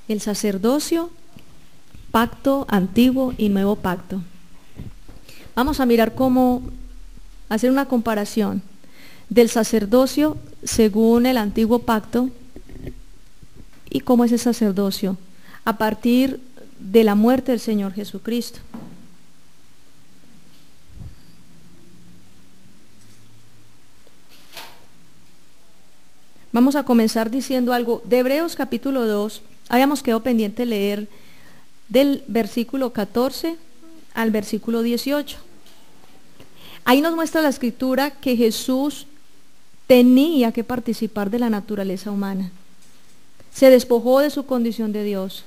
El sacerdocio, pacto antiguo y nuevo pacto. Vamos a mirar cómo hacer una comparación del sacerdocio según el antiguo pacto y cómo es el sacerdocio a partir de la muerte del Señor Jesucristo. Vamos a comenzar diciendo algo de Hebreos capítulo 2. Habíamos quedado pendiente de leer del versículo 14 al versículo 18. Ahí nos muestra la escritura que Jesús tenía que participar de la naturaleza humana. Se despojó de su condición de Dios,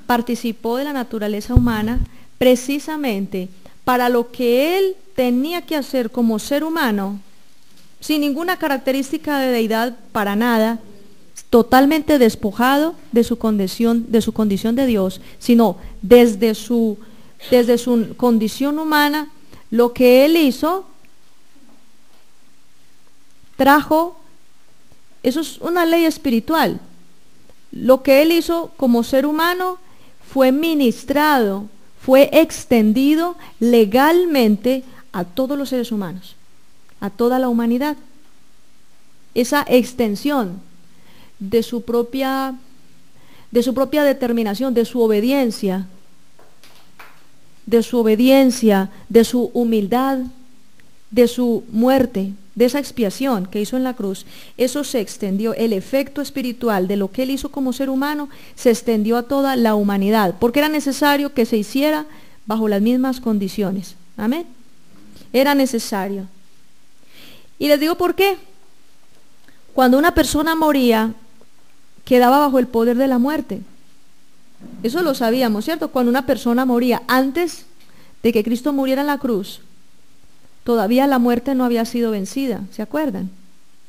participó de la naturaleza humana precisamente para lo que Él tenía que hacer como ser humano, sin ninguna característica de deidad para nada, totalmente despojado de su condición de Dios, sino desde su condición humana. Lo que Él hizo, trajo, eso es una ley espiritual. Lo que Él hizo como ser humano fue ministrado, fue extendido legalmente a todos los seres humanos, a toda la humanidad. Esa extensión de su propia determinación, de su obediencia, de su humildad, de su muerte, de esa expiación que hizo en la cruz, eso se extendió, el efecto espiritual de lo que Él hizo como ser humano se extendió a toda la humanidad, porque era necesario que se hiciera bajo las mismas condiciones. Amén. Era necesario. Y les digo por qué. Cuando una persona moría, quedaba bajo el poder de la muerte. Eso lo sabíamos, ¿cierto? Cuando una persona moría, antes de que Cristo muriera en la cruz, todavía la muerte no había sido vencida, ¿se acuerdan?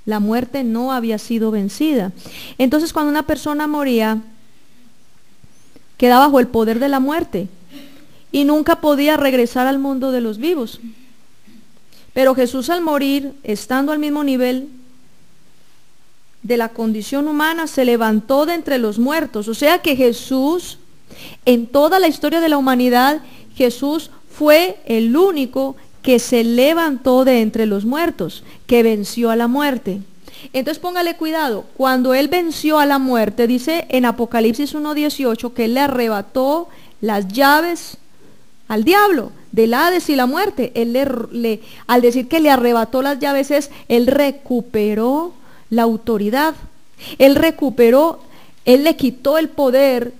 La muerte no había sido vencida. Entonces, cuando una persona moría, quedaba bajo el poder de la muerte y nunca podía regresar al mundo de los vivos. Pero Jesús, al morir, estando al mismo nivel de la condición humana, se levantó de entre los muertos. O sea que Jesús, en toda la historia de la humanidad, Jesús fue el único que se levantó de entre los muertos, que venció a la muerte. Entonces póngale cuidado, cuando Él venció a la muerte, dice en Apocalipsis 1:18 que Él le arrebató las llaves al diablo del Hades y la muerte. Al decir que le arrebató las llaves, Él recuperó la autoridad. Él le quitó el poder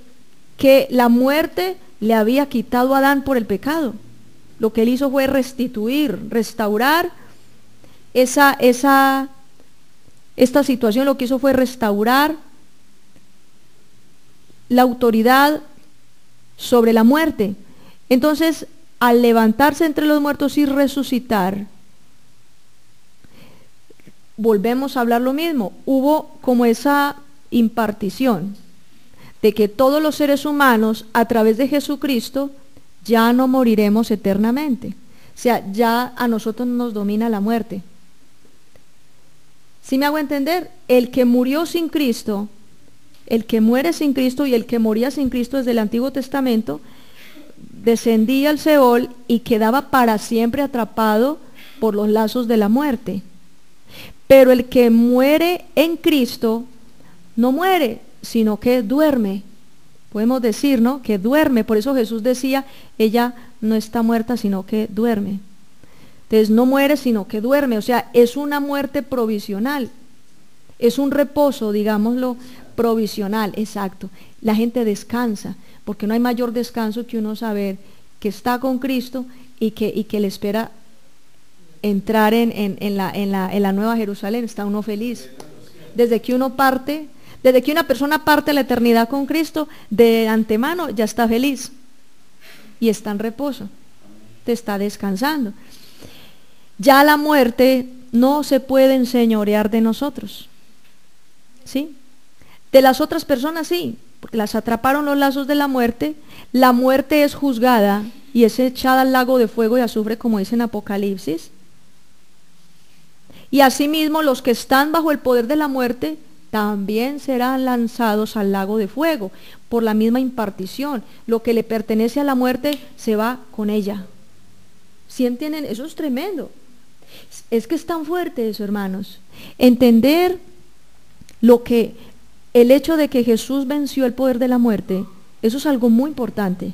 que la muerte le había quitado a Adán por el pecado. Lo que Él hizo fue restaurar esta situación. Lo que hizo fue restaurar la autoridad sobre la muerte. Entonces, al levantarse entre los muertos y resucitar, volvemos a hablar lo mismo. Hubo como esa impartición de que todos los seres humanos, a través de Jesucristo, ya no moriremos eternamente. O sea, ya a nosotros no nos domina la muerte. ¿Sí me hago entender? El que murió sin Cristo, el que muere sin Cristo y el que moría sin Cristo desde el Antiguo Testamento, descendía al Seol y quedaba para siempre atrapado por los lazos de la muerte. Pero el que muere en Cristo no muere, sino que duerme. Podemos decir, ¿no?, que duerme. Por eso Jesús decía, ella no está muerta, sino que duerme. Entonces no muere, sino que duerme. O sea, es una muerte provisional. Es un reposo, digámoslo, provisional, exacto. La gente descansa, porque no hay mayor descanso que uno saber que está con Cristo y que le espera entrar en la Nueva Jerusalén. Está uno feliz. Desde que una persona parte a la eternidad con Cristo, de antemano ya está feliz y está en reposo, te está descansando. Ya la muerte no se puede enseñorear de nosotros, ¿sí? De las otras personas sí, porque las atraparon los lazos de la muerte es juzgada y es echada al lago de fuego y azufre, como dice en Apocalipsis. Y asimismo los que están bajo el poder de la muerte también serán lanzados al lago de fuego, por la misma impartición. Lo que le pertenece a la muerte se va con ella. ¿Sí entienden? Eso es tremendo. Es que es tan fuerte eso, hermanos. Entender el hecho de que Jesús venció el poder de la muerte, eso es algo muy importante.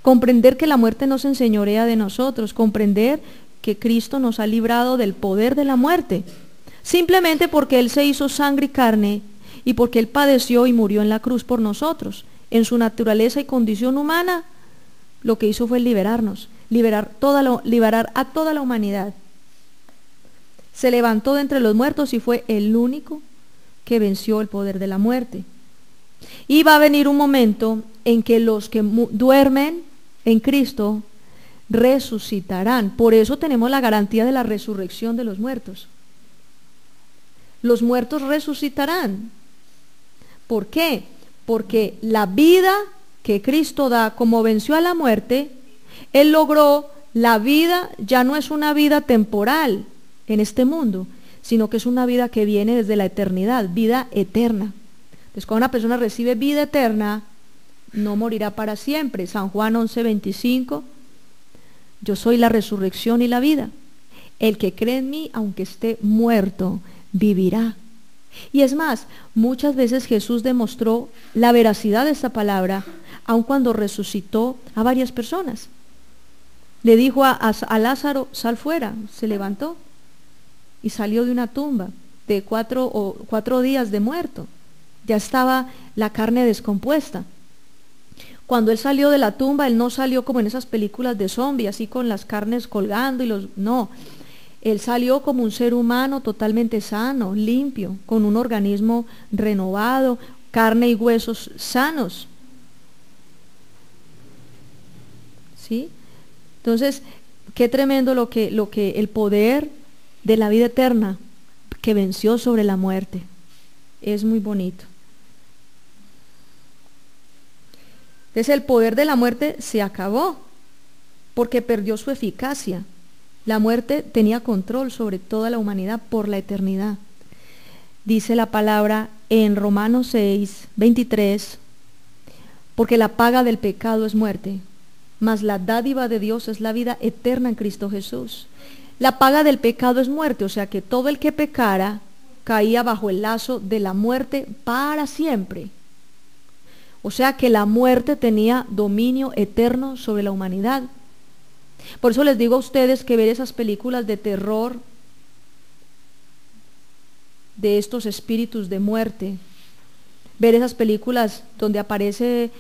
Comprender que la muerte no se enseñorea de nosotros, comprender que Cristo nos ha librado del poder de la muerte, simplemente porque Él se hizo sangre y carne y porque Él padeció y murió en la cruz por nosotros. En su naturaleza y condición humana, lo que hizo fue liberarnos, liberar a toda la humanidad. Se levantó de entre los muertos y fue el único que venció el poder de la muerte. Y va a venir un momento en que los que duermen en Cristo resucitarán. Por eso tenemos la garantía de la resurrección de los muertos. Los muertos resucitarán. ¿Por qué? Porque la vida que Cristo da, como venció a la muerte, Él logró la vida, ya no es una vida temporal en este mundo, sino que es una vida que viene desde la eternidad, vida eterna. Entonces, cuando una persona recibe vida eterna, no morirá para siempre. San Juan 11:25, yo soy la resurrección y la vida. El que cree en mí, aunque esté muerto, vivirá. Y es más, muchas veces Jesús demostró la veracidad de esta palabra, aun cuando resucitó a varias personas. Le dijo a Lázaro, sal fuera, se levantó y salió de una tumba de 4 días de muerto. Ya estaba la carne descompuesta. Cuando Él salió de la tumba, Él no salió como en esas películas de zombies, así con las carnes colgando no. Él salió como un ser humano totalmente sano, limpio, con un organismo renovado, carne y huesos sanos. ¿Sí? Entonces, qué tremendo lo que el poder de la vida eterna que venció sobre la muerte. Es muy bonito. Entonces el poder de la muerte se acabó porque perdió su eficacia. La muerte tenía control sobre toda la humanidad por la eternidad. Dice la palabra en Romanos 6:23, porque la paga del pecado es muerte, mas la dádiva de Dios es la vida eterna en Cristo Jesús. La paga del pecado es muerte, o sea que todo el que pecara caía bajo el lazo de la muerte para siempre. O sea que la muerte tenía dominio eterno sobre la humanidad. Por eso les digo a ustedes que ver esas películas de terror, de estos espíritus de muerte, ver esas películas donde aparece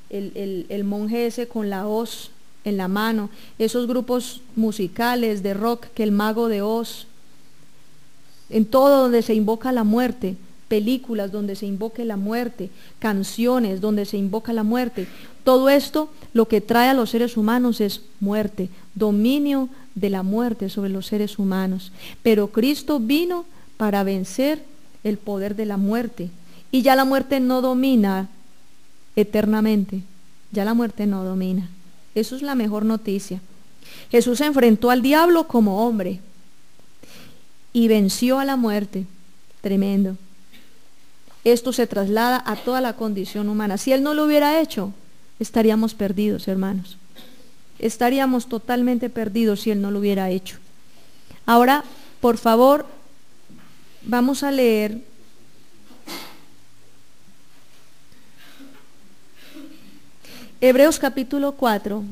el monje ese con la hoz en la mano, esos grupos musicales de rock que el mago de Oz, en todo donde se invoca la muerte, películas donde se invoque la muerte, canciones donde se invoca la muerte, todo esto lo que trae a los seres humanos es muerte, dominio de la muerte sobre los seres humanos. Pero Cristo vino para vencer el poder de la muerte, y ya la muerte no domina eternamente, ya la muerte no domina. Eso es la mejor noticia. Jesús se enfrentó al diablo como hombre y venció a la muerte. Tremendo. Esto se traslada a toda la condición humana. Si Él no lo hubiera hecho, estaríamos perdidos, hermanos. Estaríamos totalmente perdidos si Él no lo hubiera hecho. Ahora, por favor, vamos a leer Hebreos capítulo 4,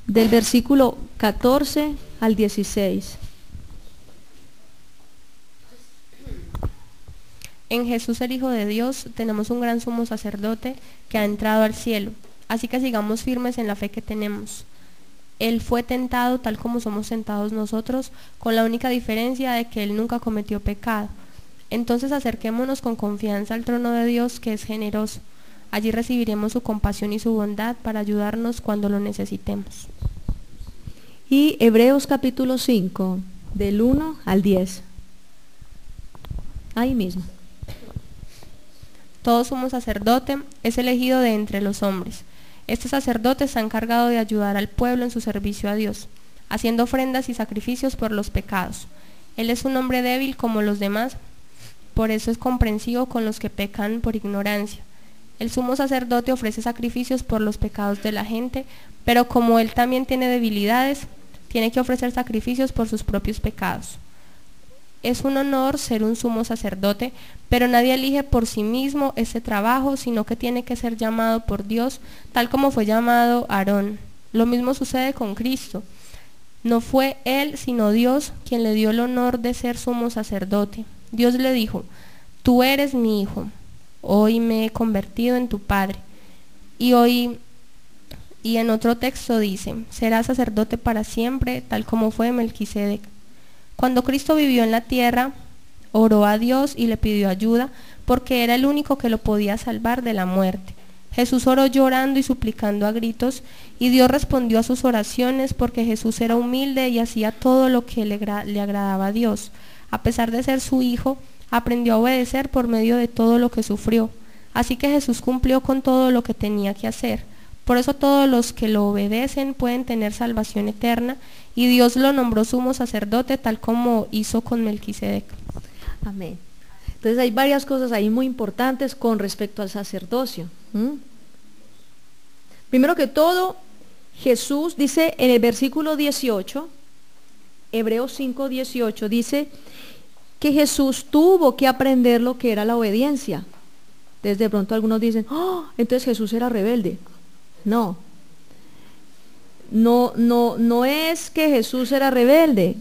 del versículo 14 al 16. En Jesús el Hijo de Dios tenemos un gran sumo sacerdote que ha entrado al cielo, así que sigamos firmes en la fe que tenemos. Él fue tentado tal como somos tentados nosotros, con la única diferencia de que Él nunca cometió pecado. Entonces acerquémonos con confianza al trono de Dios, que es generoso. Allí recibiremos su compasión y su bondad para ayudarnos cuando lo necesitemos. Y Hebreos capítulo 5, del 1 al 10. Ahí mismo. Todo sumo sacerdote es elegido de entre los hombres. Este sacerdote está encargado de ayudar al pueblo en su servicio a Dios, haciendo ofrendas y sacrificios por los pecados. Él es un hombre débil como los demás, por eso es comprensivo con los que pecan por ignorancia. El sumo sacerdote ofrece sacrificios por los pecados de la gente, pero como él también tiene debilidades, tiene que ofrecer sacrificios por sus propios pecados. Es un honor ser un sumo sacerdote, pero nadie elige por sí mismo ese trabajo, sino que tiene que ser llamado por Dios, tal como fue llamado Aarón. Lo mismo sucede con Cristo. No fue él, sino Dios, quien le dio el honor de ser sumo sacerdote. Dios le dijo: tú eres mi hijo, hoy me he convertido en tu padre. Y en otro texto dice: serás sacerdote para siempre, tal como fue Melquisedec. Cuando Cristo vivió en la tierra, oró a Dios y le pidió ayuda, porque era el único que lo podía salvar de la muerte. Jesús oró llorando y suplicando a gritos, y Dios respondió a sus oraciones porque Jesús era humilde y hacía todo lo que le agradaba a Dios. A pesar de ser su hijo, aprendió a obedecer por medio de todo lo que sufrió. Así que Jesús cumplió con todo lo que tenía que hacer. Por eso todos los que lo obedecen pueden tener salvación eterna, y Dios lo nombró sumo sacerdote tal como hizo con Melquisedec. Amén. Entonces hay varias cosas ahí muy importantes con respecto al sacerdocio. Primero que todo, Jesús dice en el versículo 18, Hebreos 5:18, dice que Jesús tuvo que aprender lo que era la obediencia. Desde pronto algunos dicen: oh, entonces Jesús era rebelde. No es que Jesús era rebelde.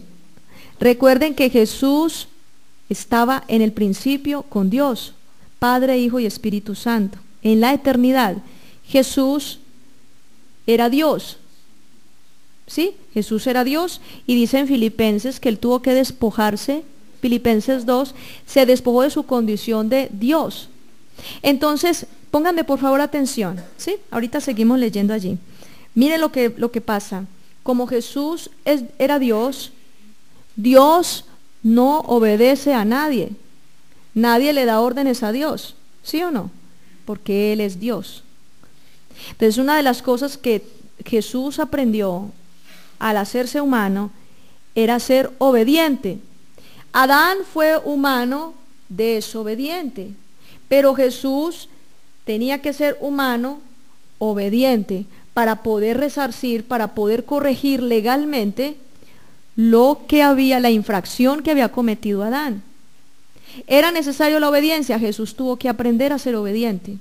Recuerden que Jesús estaba en el principio con Dios, Padre, Hijo y Espíritu Santo. En la eternidad, Jesús era Dios. ¿Sí? Jesús era Dios, y dice en Filipenses que él tuvo que despojarse. Filipenses 2, se despojó de su condición de Dios. Entonces, pónganme por favor atención, ¿sí? Ahorita seguimos leyendo allí. Miren lo que pasa. Como Jesús era Dios, Dios no obedece a nadie. Nadie le da órdenes a Dios, ¿sí o no? Porque Él es Dios. Entonces, una de las cosas que Jesús aprendió al hacerse humano era ser obediente. Adán fue humano desobediente, pero Jesús tenía que ser humano obediente para poder resarcir, para poder corregir legalmente la infracción que había cometido Adán. ¿Era necesario la obediencia? Jesús tuvo que aprender a ser obediente.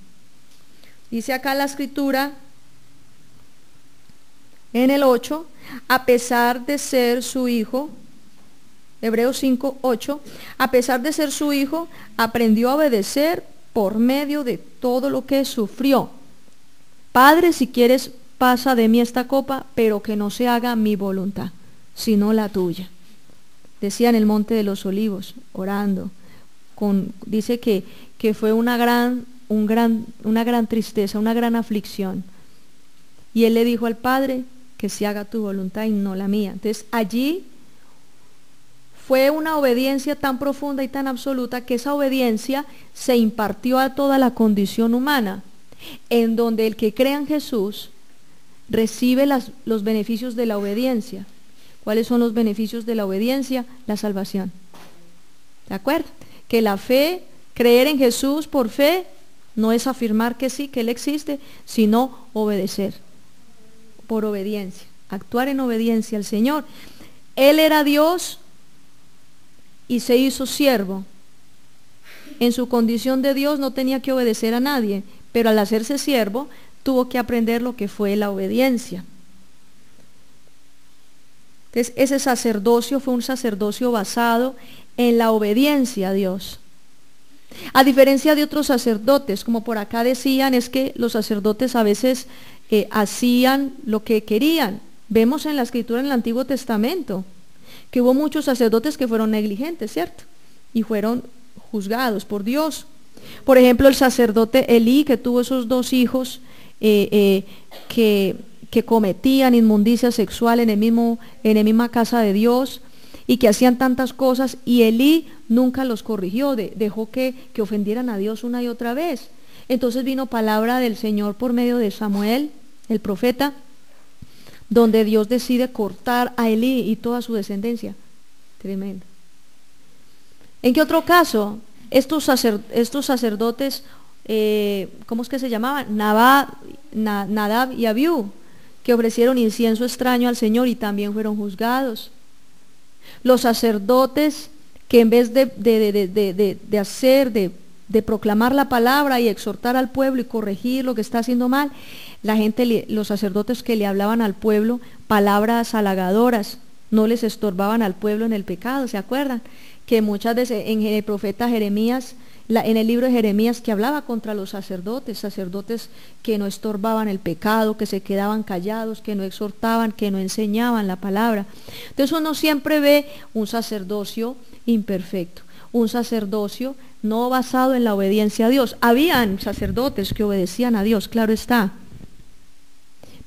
Dice acá la escritura, en el 8, a pesar de ser su hijo, Hebreos 5:8, a pesar de ser su hijo, aprendió a obedecer por medio de todo lo que sufrió. Padre, si quieres, pasa de mí esta copa, pero que no se haga mi voluntad, sino la tuya. Decía en el Monte de los Olivos, orando. Dice que fue una gran tristeza, una gran aflicción. Y él le dijo al Padre que se haga tu voluntad y no la mía. Entonces allí fue una obediencia tan profunda y tan absoluta que esa obediencia se impartió a toda la condición humana, en donde el que crea en Jesús recibe los beneficios de la obediencia. ¿Cuáles son los beneficios de la obediencia? La salvación. ¿De acuerdo? Que la fe, creer en Jesús por fe, no es afirmar que sí, que Él existe, sino obedecer. Por obediencia, actuar en obediencia al Señor. Él era Dios y se hizo siervo. En su condición de Dios no tenía que obedecer a nadie, pero al hacerse siervo tuvo que aprender lo que fue la obediencia. Entonces, ese sacerdocio fue un sacerdocio basado en la obediencia a Dios. A diferencia de otros sacerdotes, como por acá decían, es que los sacerdotes a veces hacían lo que querían. Vemos en la escritura en el Antiguo Testamento que hubo muchos sacerdotes que fueron negligentes, ¿cierto? Y fueron juzgados por Dios. Por ejemplo, el sacerdote Elí, que tuvo esos dos hijos que cometían inmundicia sexual en la misma casa de Dios y que hacían tantas cosas, y Elí nunca los corrigió, dejó que ofendieran a Dios una y otra vez. Entonces vino palabra del Señor por medio de Samuel, el profeta, donde Dios decide cortar a Elí y toda su descendencia. Tremendo. ¿En qué otro caso? estos sacerdotes, ¿cómo es que se llamaban? Nadab y Abiú, que ofrecieron incienso extraño al Señor y también fueron juzgados. Los sacerdotes que en vez de proclamar la palabra y exhortar al pueblo y corregir lo que está haciendo mal, los sacerdotes que le hablaban al pueblo palabras halagadoras, no les estorbaban al pueblo en el pecado. ¿Se acuerdan? Que muchas veces en el profeta Jeremías, en el libro de Jeremías, que hablaba contra los sacerdotes que no estorbaban el pecado, que se quedaban callados, que no exhortaban, que no enseñaban la palabra. Entonces uno siempre ve un sacerdocio imperfecto, un sacerdocio no basado en la obediencia a Dios. Habían sacerdotes que obedecían a Dios, claro está,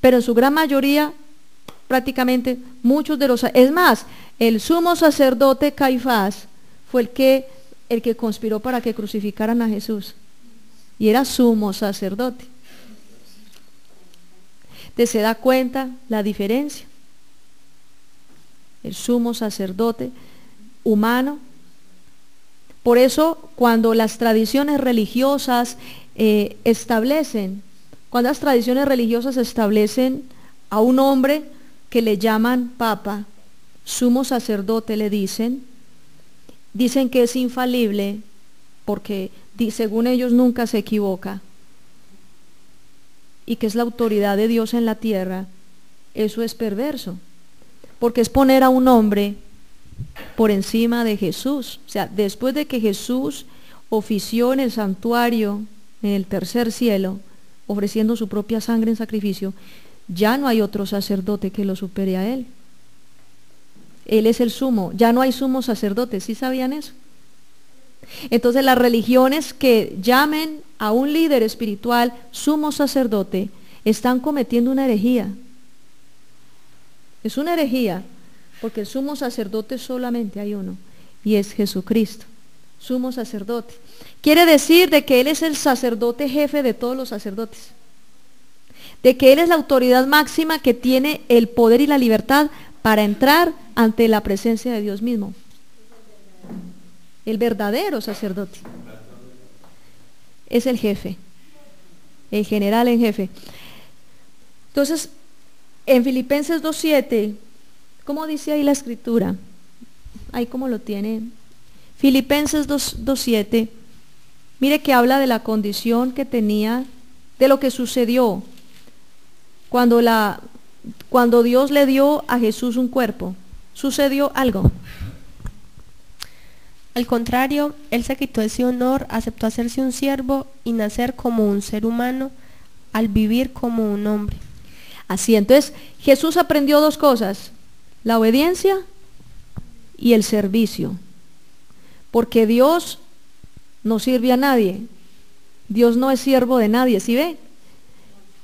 pero en su gran mayoría, prácticamente muchos de los... Es más, el sumo sacerdote Caifás fue el que conspiró para que crucificaran a Jesús, y era sumo sacerdote. ¿Te se da cuenta la diferencia? El sumo sacerdote humano. Por eso, cuando las tradiciones religiosas establecen a un hombre que le llaman papa, sumo sacerdote le dicen que es infalible porque según ellos nunca se equivoca y que es la autoridad de Dios en la tierra, eso es perverso, porque es poner a un hombre por encima de Jesús. O sea, después de que Jesús ofició en el santuario, en el tercer cielo, ofreciendo su propia sangre en sacrificio, ya no hay otro sacerdote que lo supere a él. Él es el sumo, ya no hay sumo sacerdote. ¿Sí sabían eso? Entonces las religiones que llamen a un líder espiritual sumo sacerdote están cometiendo una herejía. Es una herejía, porque el sumo sacerdote solamente hay uno, y es Jesucristo, sumo sacerdote. Quiere decir de que Él es el sacerdote jefe de todos los sacerdotes, de que Él es la autoridad máxima que tiene el poder y la libertad para entrar ante la presencia de Dios mismo. El verdadero sacerdote es el jefe, el general en jefe. Entonces, en Filipenses 2:7, ¿cómo dice ahí la escritura? Ahí como lo tiene. Filipenses 2:7, mire que habla de la condición que tenía, de lo que sucedió cuando Dios le dio a Jesús un cuerpo. Sucedió algo. Al contrario, Él se quitó ese honor, aceptó hacerse un siervo y nacer como un ser humano, al vivir como un hombre. Así, entonces, Jesús aprendió dos cosas: la obediencia y el servicio. Porque Dios no sirve a nadie. Dios no es siervo de nadie, ¿sí ve?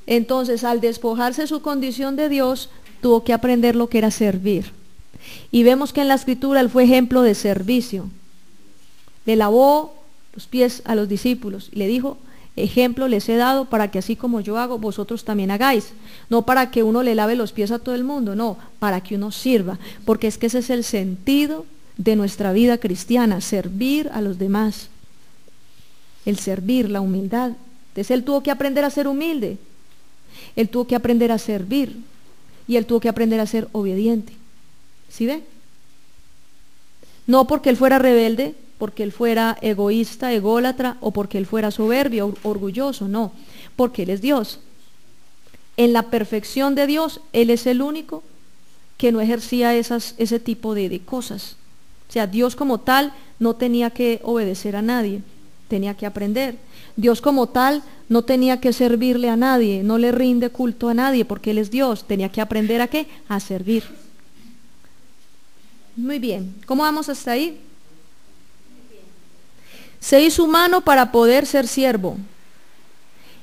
Entonces, al despojarse su condición de Dios, tuvo que aprender lo que era servir. Y vemos que en la escritura Él fue ejemplo de servicio. Le lavó los pies a los discípulos y le dijo: ejemplo les he dado para que así como yo hago, vosotros también hagáis. No para que uno le lave los pies a todo el mundo, no, para que uno sirva, porque es que ese es el sentido de nuestra vida cristiana, servir a los demás. El servir, la humildad. Entonces Él tuvo que aprender a ser humilde, Él tuvo que aprender a servir, y Él tuvo que aprender a ser obediente. ¿Sí ve? No porque Él fuera rebelde, porque Él fuera egoísta, ególatra, o porque Él fuera soberbio, orgulloso, no, porque Él es Dios. En la perfección de Dios, Él es el único que no ejercía ese tipo de cosas. O sea, Dios como tal no tenía que obedecer a nadie, tenía que aprender. Dios como tal no tenía que servirle a nadie, no le rinde culto a nadie, porque Él es Dios, tenía que aprender ¿a qué? A servir. Muy bien, ¿cómo vamos hasta ahí? Se hizo humano para poder ser siervo.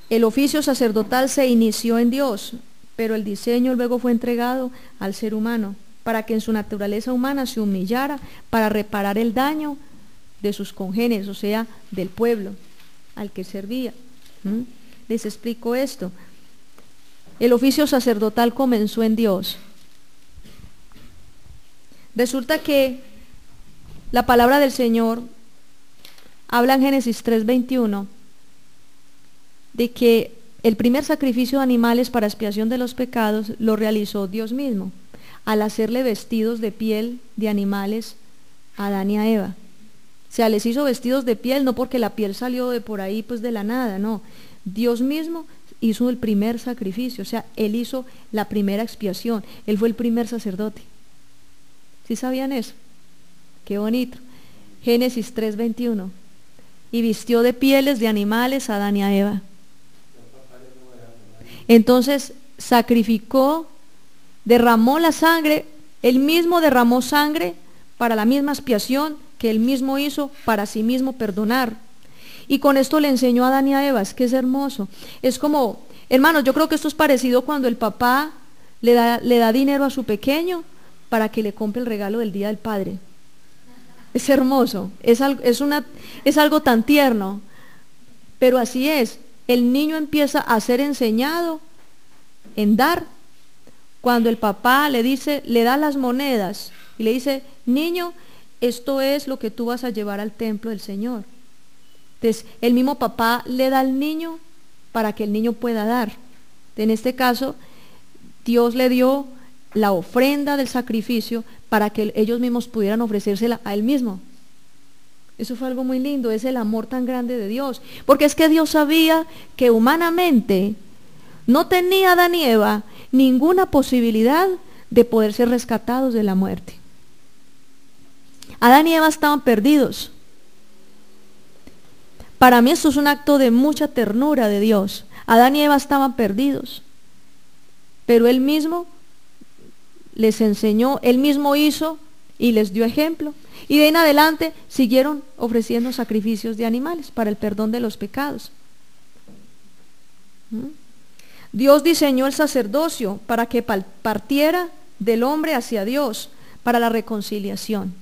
El oficio sacerdotal se inició en Dios, pero el diseño luego fue entregado al ser humano, para que en su naturaleza humana se humillara para reparar el daño de sus congéneres, o sea, del pueblo al que servía. Les explico esto. El oficio sacerdotal comenzó en Dios. Resulta que la palabra del Señor habla en Génesis 3:21 de que el primer sacrificio de animales para expiación de los pecados lo realizó Dios mismo, al hacerle vestidos de piel de animales a Adán y a Eva. O sea, les hizo vestidos de piel, no porque la piel salió de por ahí pues de la nada, no. Dios mismo hizo el primer sacrificio, o sea, Él hizo la primera expiación, Él fue el primer sacerdote. ¿Sí sabían eso? Qué bonito. Génesis 3:21. Y vistió de pieles de animales a Adán y a Eva. Entonces sacrificó, derramó la sangre, Él mismo derramó sangre para la misma expiación que Él mismo hizo para sí mismo perdonar. Y con esto le enseñó a Adán y a Eva, es que es hermoso. Es como, hermanos, yo creo que esto es parecido cuando el papá le da dinero a su pequeño para que le compre el regalo del Día del Padre. Es hermoso, es algo tan tierno, pero así es. El niño empieza a ser enseñado en dar cuando el papá le da las monedas y le dice, niño, esto es lo que tú vas a llevar al templo del Señor. Entonces, el mismo papá le da al niño para que el niño pueda dar. En este caso, Dios le dio la ofrenda del sacrificio para que ellos mismos pudieran ofrecérsela a Él mismo. Eso fue algo muy lindo, es el amor tan grande de Dios. Porque es que Dios sabía que humanamente no tenía Adán y Eva ninguna posibilidad de poder ser rescatados de la muerte. Adán y Eva estaban perdidos. Para mí esto es un acto de mucha ternura de Dios. Adán y Eva estaban perdidos, pero Él mismo les enseñó, Él mismo hizo y les dio ejemplo. Y de ahí en adelante siguieron ofreciendo sacrificios de animales para el perdón de los pecados. Dios diseñó el sacerdocio para que partiera del hombre hacia Dios, para la reconciliación.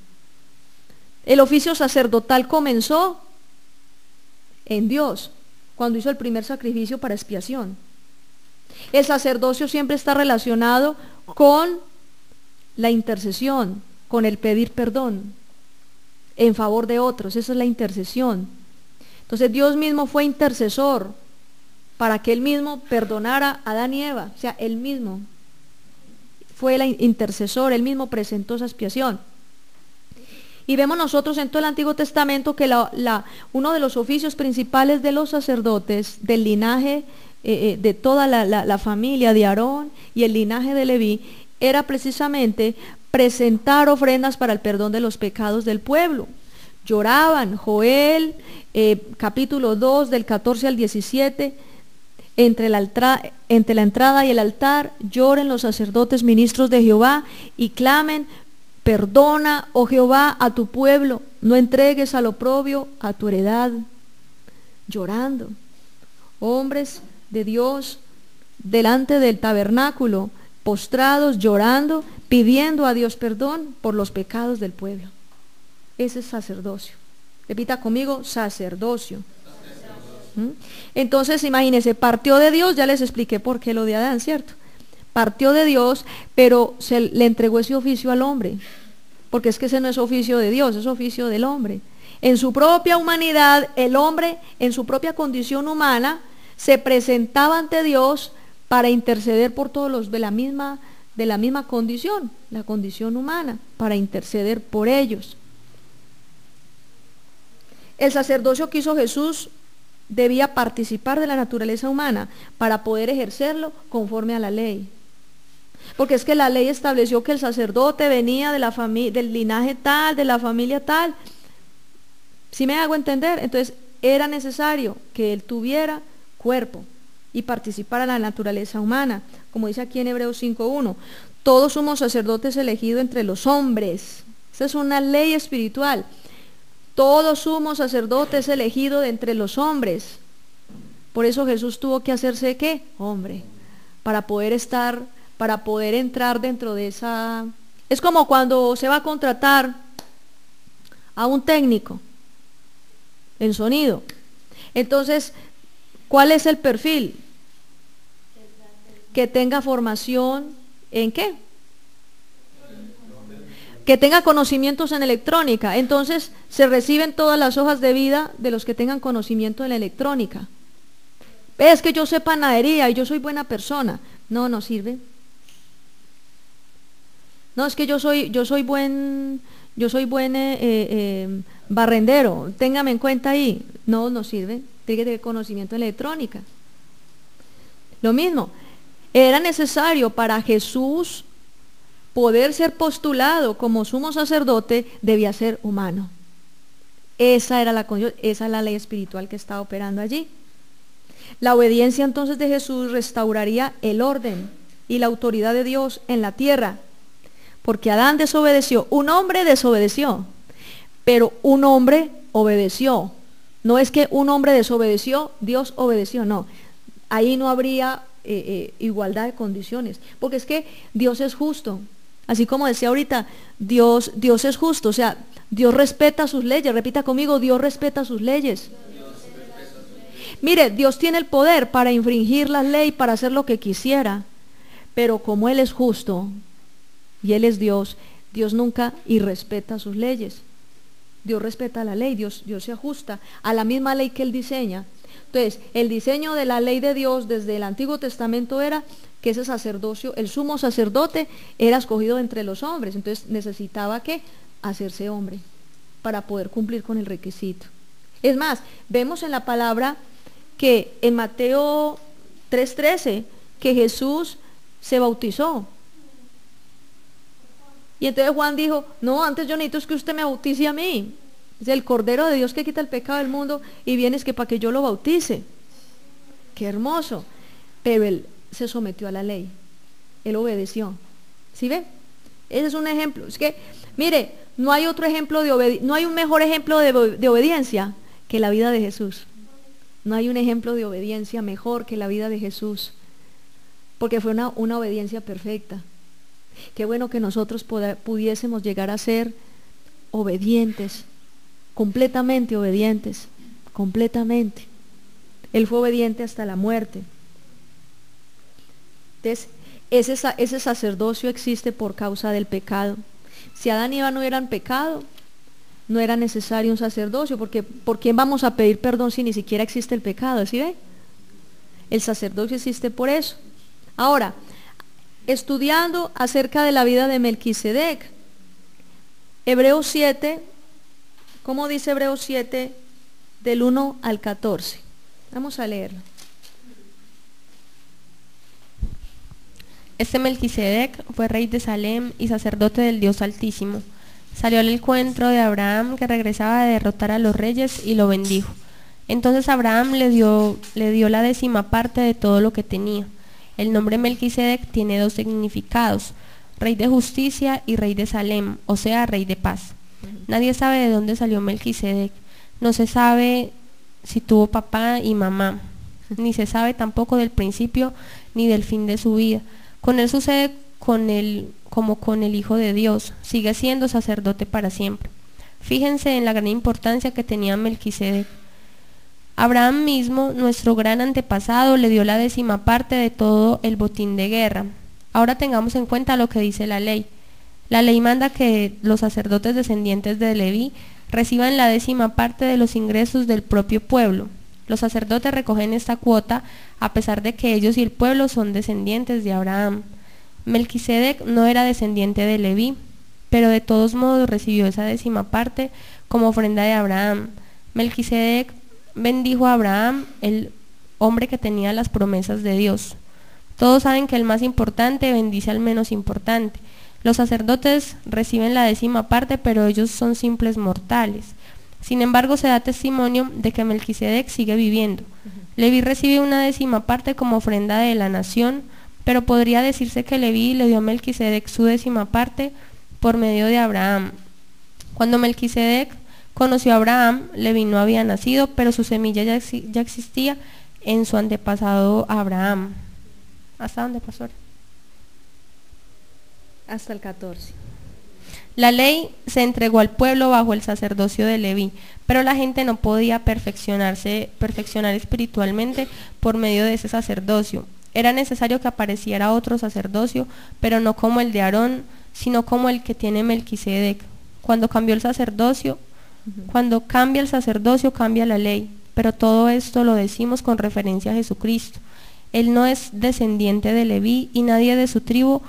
El oficio sacerdotal comenzó en Dios, cuando hizo el primer sacrificio para expiación. El sacerdocio siempre está relacionado con la intercesión, con el pedir perdón en favor de otros. Esa es la intercesión. Entonces Dios mismo fue intercesor para que Él mismo perdonara a Adán y Eva. O sea, Él mismo fue el intercesor, Él mismo presentó esa expiación. Y vemos nosotros en todo el Antiguo Testamento que uno de los oficios principales de los sacerdotes, del linaje de toda la familia de Aarón y el linaje de Leví, era precisamente presentar ofrendas para el perdón de los pecados del pueblo. Lloraban, Joel, capítulo 2, del 14 al 17, entre la entrada y el altar, lloren los sacerdotes ministros de Jehová y clamen, perdona, oh Jehová, a tu pueblo, no entregues al oprobio a tu heredad. Llorando, hombres de Dios, delante del tabernáculo, postrados, llorando, pidiendo a Dios perdón por los pecados del pueblo. Ese es sacerdocio. Repita conmigo, sacerdocio. Entonces, imagínense, partió de Dios, ya les expliqué por qué lo de Adán, ¿cierto? Partió de Dios, pero le entregó ese oficio al hombre, porque es que ese no es oficio de Dios, es oficio del hombre. En su propia humanidad, el hombre, en su propia condición humana, se presentaba ante Dios para interceder por todos los de la misma condición, la condición humana, para interceder por ellos. El sacerdocio que hizo Jesús debía participar de la naturaleza humana para poder ejercerlo conforme a la ley. Porque es que la ley estableció que el sacerdote venía del linaje tal, de la familia tal. ¿Sí me hago entender? Entonces era necesario que él tuviera cuerpo y participara en la naturaleza humana, como dice aquí en Hebreos 5:1. Todos somos sacerdotes elegidos entre los hombres. Esa es una ley espiritual. Todo sumo sacerdote es elegido de entre los hombres. Por eso Jesús tuvo que hacerse ¿qué? Hombre, para poder entrar dentro de esa. Es como cuando se va a contratar a un técnico en sonido. Entonces, ¿cuál es el perfil? Que tenga formación ¿en qué? que tenga conocimientos en electrónica. Entonces se reciben todas las hojas de vida de los que tengan conocimiento en la electrónica. Es que yo sé panadería y yo soy buena persona. No, no sirve. No, es que yo soy buen barrendero. Téngame en cuenta ahí. No, no sirve. Tiene que tener conocimiento en electrónica. Lo mismo, era necesario para Jesús poder ser postulado como sumo sacerdote, debía ser humano. Esa era la condición, esa es la ley espiritual que estaba operando allí. La obediencia entonces de Jesús restauraría el orden y la autoridad de Dios en la tierra, porque Adán desobedeció, un hombre desobedeció, pero un hombre obedeció. No es que un hombre desobedeció, Dios obedeció, no. Ahí no habría igualdad de condiciones, porque es que Dios es justo. Así como decía ahorita, Dios es justo, o sea, Dios respeta sus leyes. Repita conmigo, Dios respeta sus leyes. Mire, Dios tiene el poder para infringir la ley, para hacer lo que quisiera, pero como Él es justo y Él es Dios, Dios nunca irrespeta sus leyes. Dios respeta la ley, Dios se ajusta a la misma ley que Él diseña. Entonces, el diseño de la ley de Dios desde el Antiguo Testamento era que ese sacerdocio, el sumo sacerdote, era escogido entre los hombres. Entonces necesitaba que hacerse hombre para poder cumplir con el requisito. Es más, vemos en la palabra que en Mateo 3:13 que Jesús se bautizó. Y entonces Juan dijo, no, antes yo necesito es que usted me bautice a mí. Es el Cordero de Dios que quita el pecado del mundo y viene es que para que yo lo bautice. Qué hermoso. Pero Él se sometió a la ley. Él obedeció. ¿Sí ve? Ese es un ejemplo. Es que, mire, no hay otro ejemplo no hay un mejor ejemplo de obediencia que la vida de Jesús. No hay un ejemplo de obediencia mejor que la vida de Jesús. Porque fue una obediencia perfecta. Qué bueno que nosotros pudiésemos llegar a ser obedientes, completamente obedientes, completamente. Él fue obediente hasta la muerte. Entonces, ese sacerdocio existe por causa del pecado. Si Adán y Eva no hubieran pecado, no era necesario un sacerdocio, porque ¿por quién vamos a pedir perdón si ni siquiera existe el pecado? ¿Sí ve? El sacerdocio existe por eso. Ahora, estudiando acerca de la vida de Melquisedec, Hebreos 7, ¿cómo dice Hebreos 7 del 1 al 14? Vamos a leerlo. Este Melquisedec fue rey de Salem y sacerdote del Dios Altísimo. Salió al encuentro de Abraham, que regresaba de derrotar a los reyes, y lo bendijo. Entonces Abraham le dio la 10ª parte de todo lo que tenía. El nombre Melquisedec tiene 2 significados: rey de justicia y rey de Salem, o sea, rey de paz. Nadie sabe de dónde salió Melquisedec. No se sabe si tuvo papá y mamá, ni se sabe tampoco del principio ni del fin de su vida. Con él sucede como con el Hijo de Dios, sigue siendo sacerdote para siempre. Fíjense en la gran importancia que tenía Melquisedec. Abraham mismo, nuestro gran antepasado, le dio la 10ª parte de todo el botín de guerra. Ahora tengamos en cuenta lo que dice la ley. La ley manda que los sacerdotes descendientes de Leví reciban la 10ª parte de los ingresos del propio pueblo. Los sacerdotes recogen esta cuota a pesar de que ellos y el pueblo son descendientes de Abraham. Melquisedec no era descendiente de Leví, pero de todos modos recibió esa 10ª parte como ofrenda de Abraham. Melquisedec bendijo a Abraham, el hombre que tenía las promesas de Dios. Todos saben que el más importante bendice al menos importante. Los sacerdotes reciben la 10ª parte, pero ellos son simples mortales. Sin embargo, se da testimonio de que Melquisedec sigue viviendo. Leví recibe una 10ª parte como ofrenda de la nación, pero podría decirse que Leví le dio a Melquisedec su 10ª parte por medio de Abraham. Cuando Melquisedec conoció a Abraham, Leví no había nacido, pero su semilla ya existía en su antepasado Abraham. ¿Hasta dónde, pastor? Hasta el 14. La ley se entregó al pueblo bajo el sacerdocio de Leví, pero la gente no podía perfeccionar espiritualmente por medio de ese sacerdocio. Era necesario que apareciera otro sacerdocio, pero no como el de Aarón, sino como el que tiene Melquisedec. Cuando cambia el sacerdocio, cambia la ley, pero todo esto lo decimos con referencia a Jesucristo. Él no es descendiente de Leví y nadie de su tribu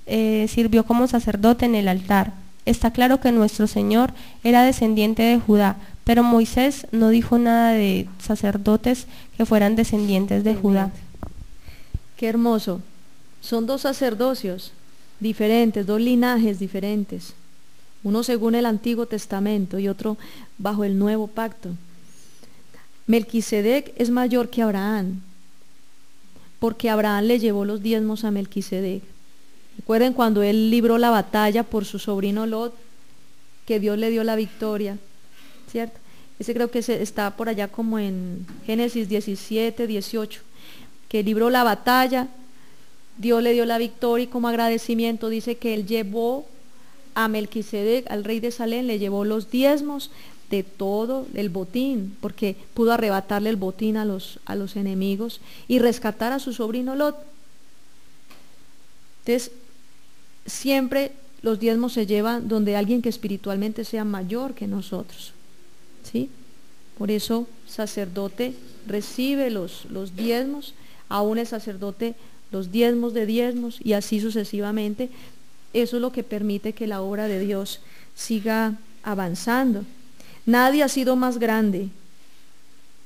sirvió como sacerdote en el altar. Está claro que nuestro Señor era descendiente de Judá, pero Moisés no dijo nada de sacerdotes que fueran descendientes de Judá. Qué hermoso. Son dos sacerdocios diferentes, dos linajes diferentes. Uno según el Antiguo Testamento y otro bajo el Nuevo Pacto. Melquisedec es mayor que Abraham, porque Abraham le llevó los diezmos a Melquisedec. Recuerden cuando él libró la batalla por su sobrino Lot, que Dios le dio la victoria, ¿cierto? Ese creo que está por allá como en Génesis 17, 18, que libró la batalla, Dios le dio la victoria y como agradecimiento dice que él llevó a Melquisedec, al rey de Salem, le llevó los diezmos de todo el botín, porque pudo arrebatarle el botín a los enemigos y rescatar a su sobrino Lot. Entonces, siempre los diezmos se llevan donde alguien que espiritualmente sea mayor que nosotros, ¿sí? Por eso sacerdote recibe los diezmos, aún el sacerdote los diezmos de diezmos y así sucesivamente. Eso es lo que permite que la obra de Dios siga avanzando. Nadie ha sido más grande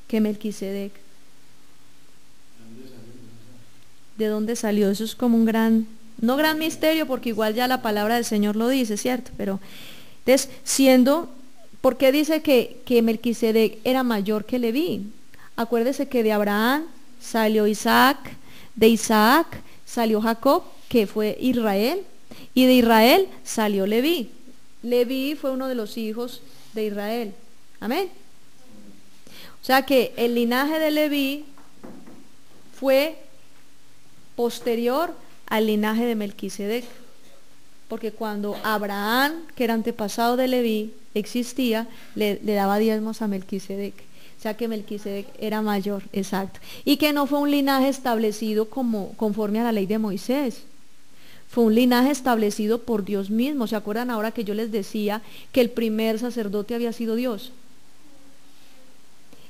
que Melquisedec. ¿De dónde salió? Eso es como un gran, no gran misterio, porque igual ya la palabra del Señor lo dice, ¿cierto? Pero, entonces, ¿por qué dice que Melquisedec era mayor que Leví? Acuérdese que de Abraham salió Isaac, de Isaac salió Jacob, que fue Israel, y de Israel salió Leví. Leví fue uno de los hijos de Israel. Amén. O sea que el linaje de Leví fue posterior al linaje de Melquisedec, porque cuando Abraham, que era antepasado de Leví, existía, le daba diezmos a Melquisedec. O sea que Melquisedec era mayor, exacto. Y que no fue un linaje establecido conforme a la ley de Moisés. Fue un linaje establecido por Dios mismo. ¿Se acuerdan ahora que yo les decía que el primer sacerdote había sido Dios?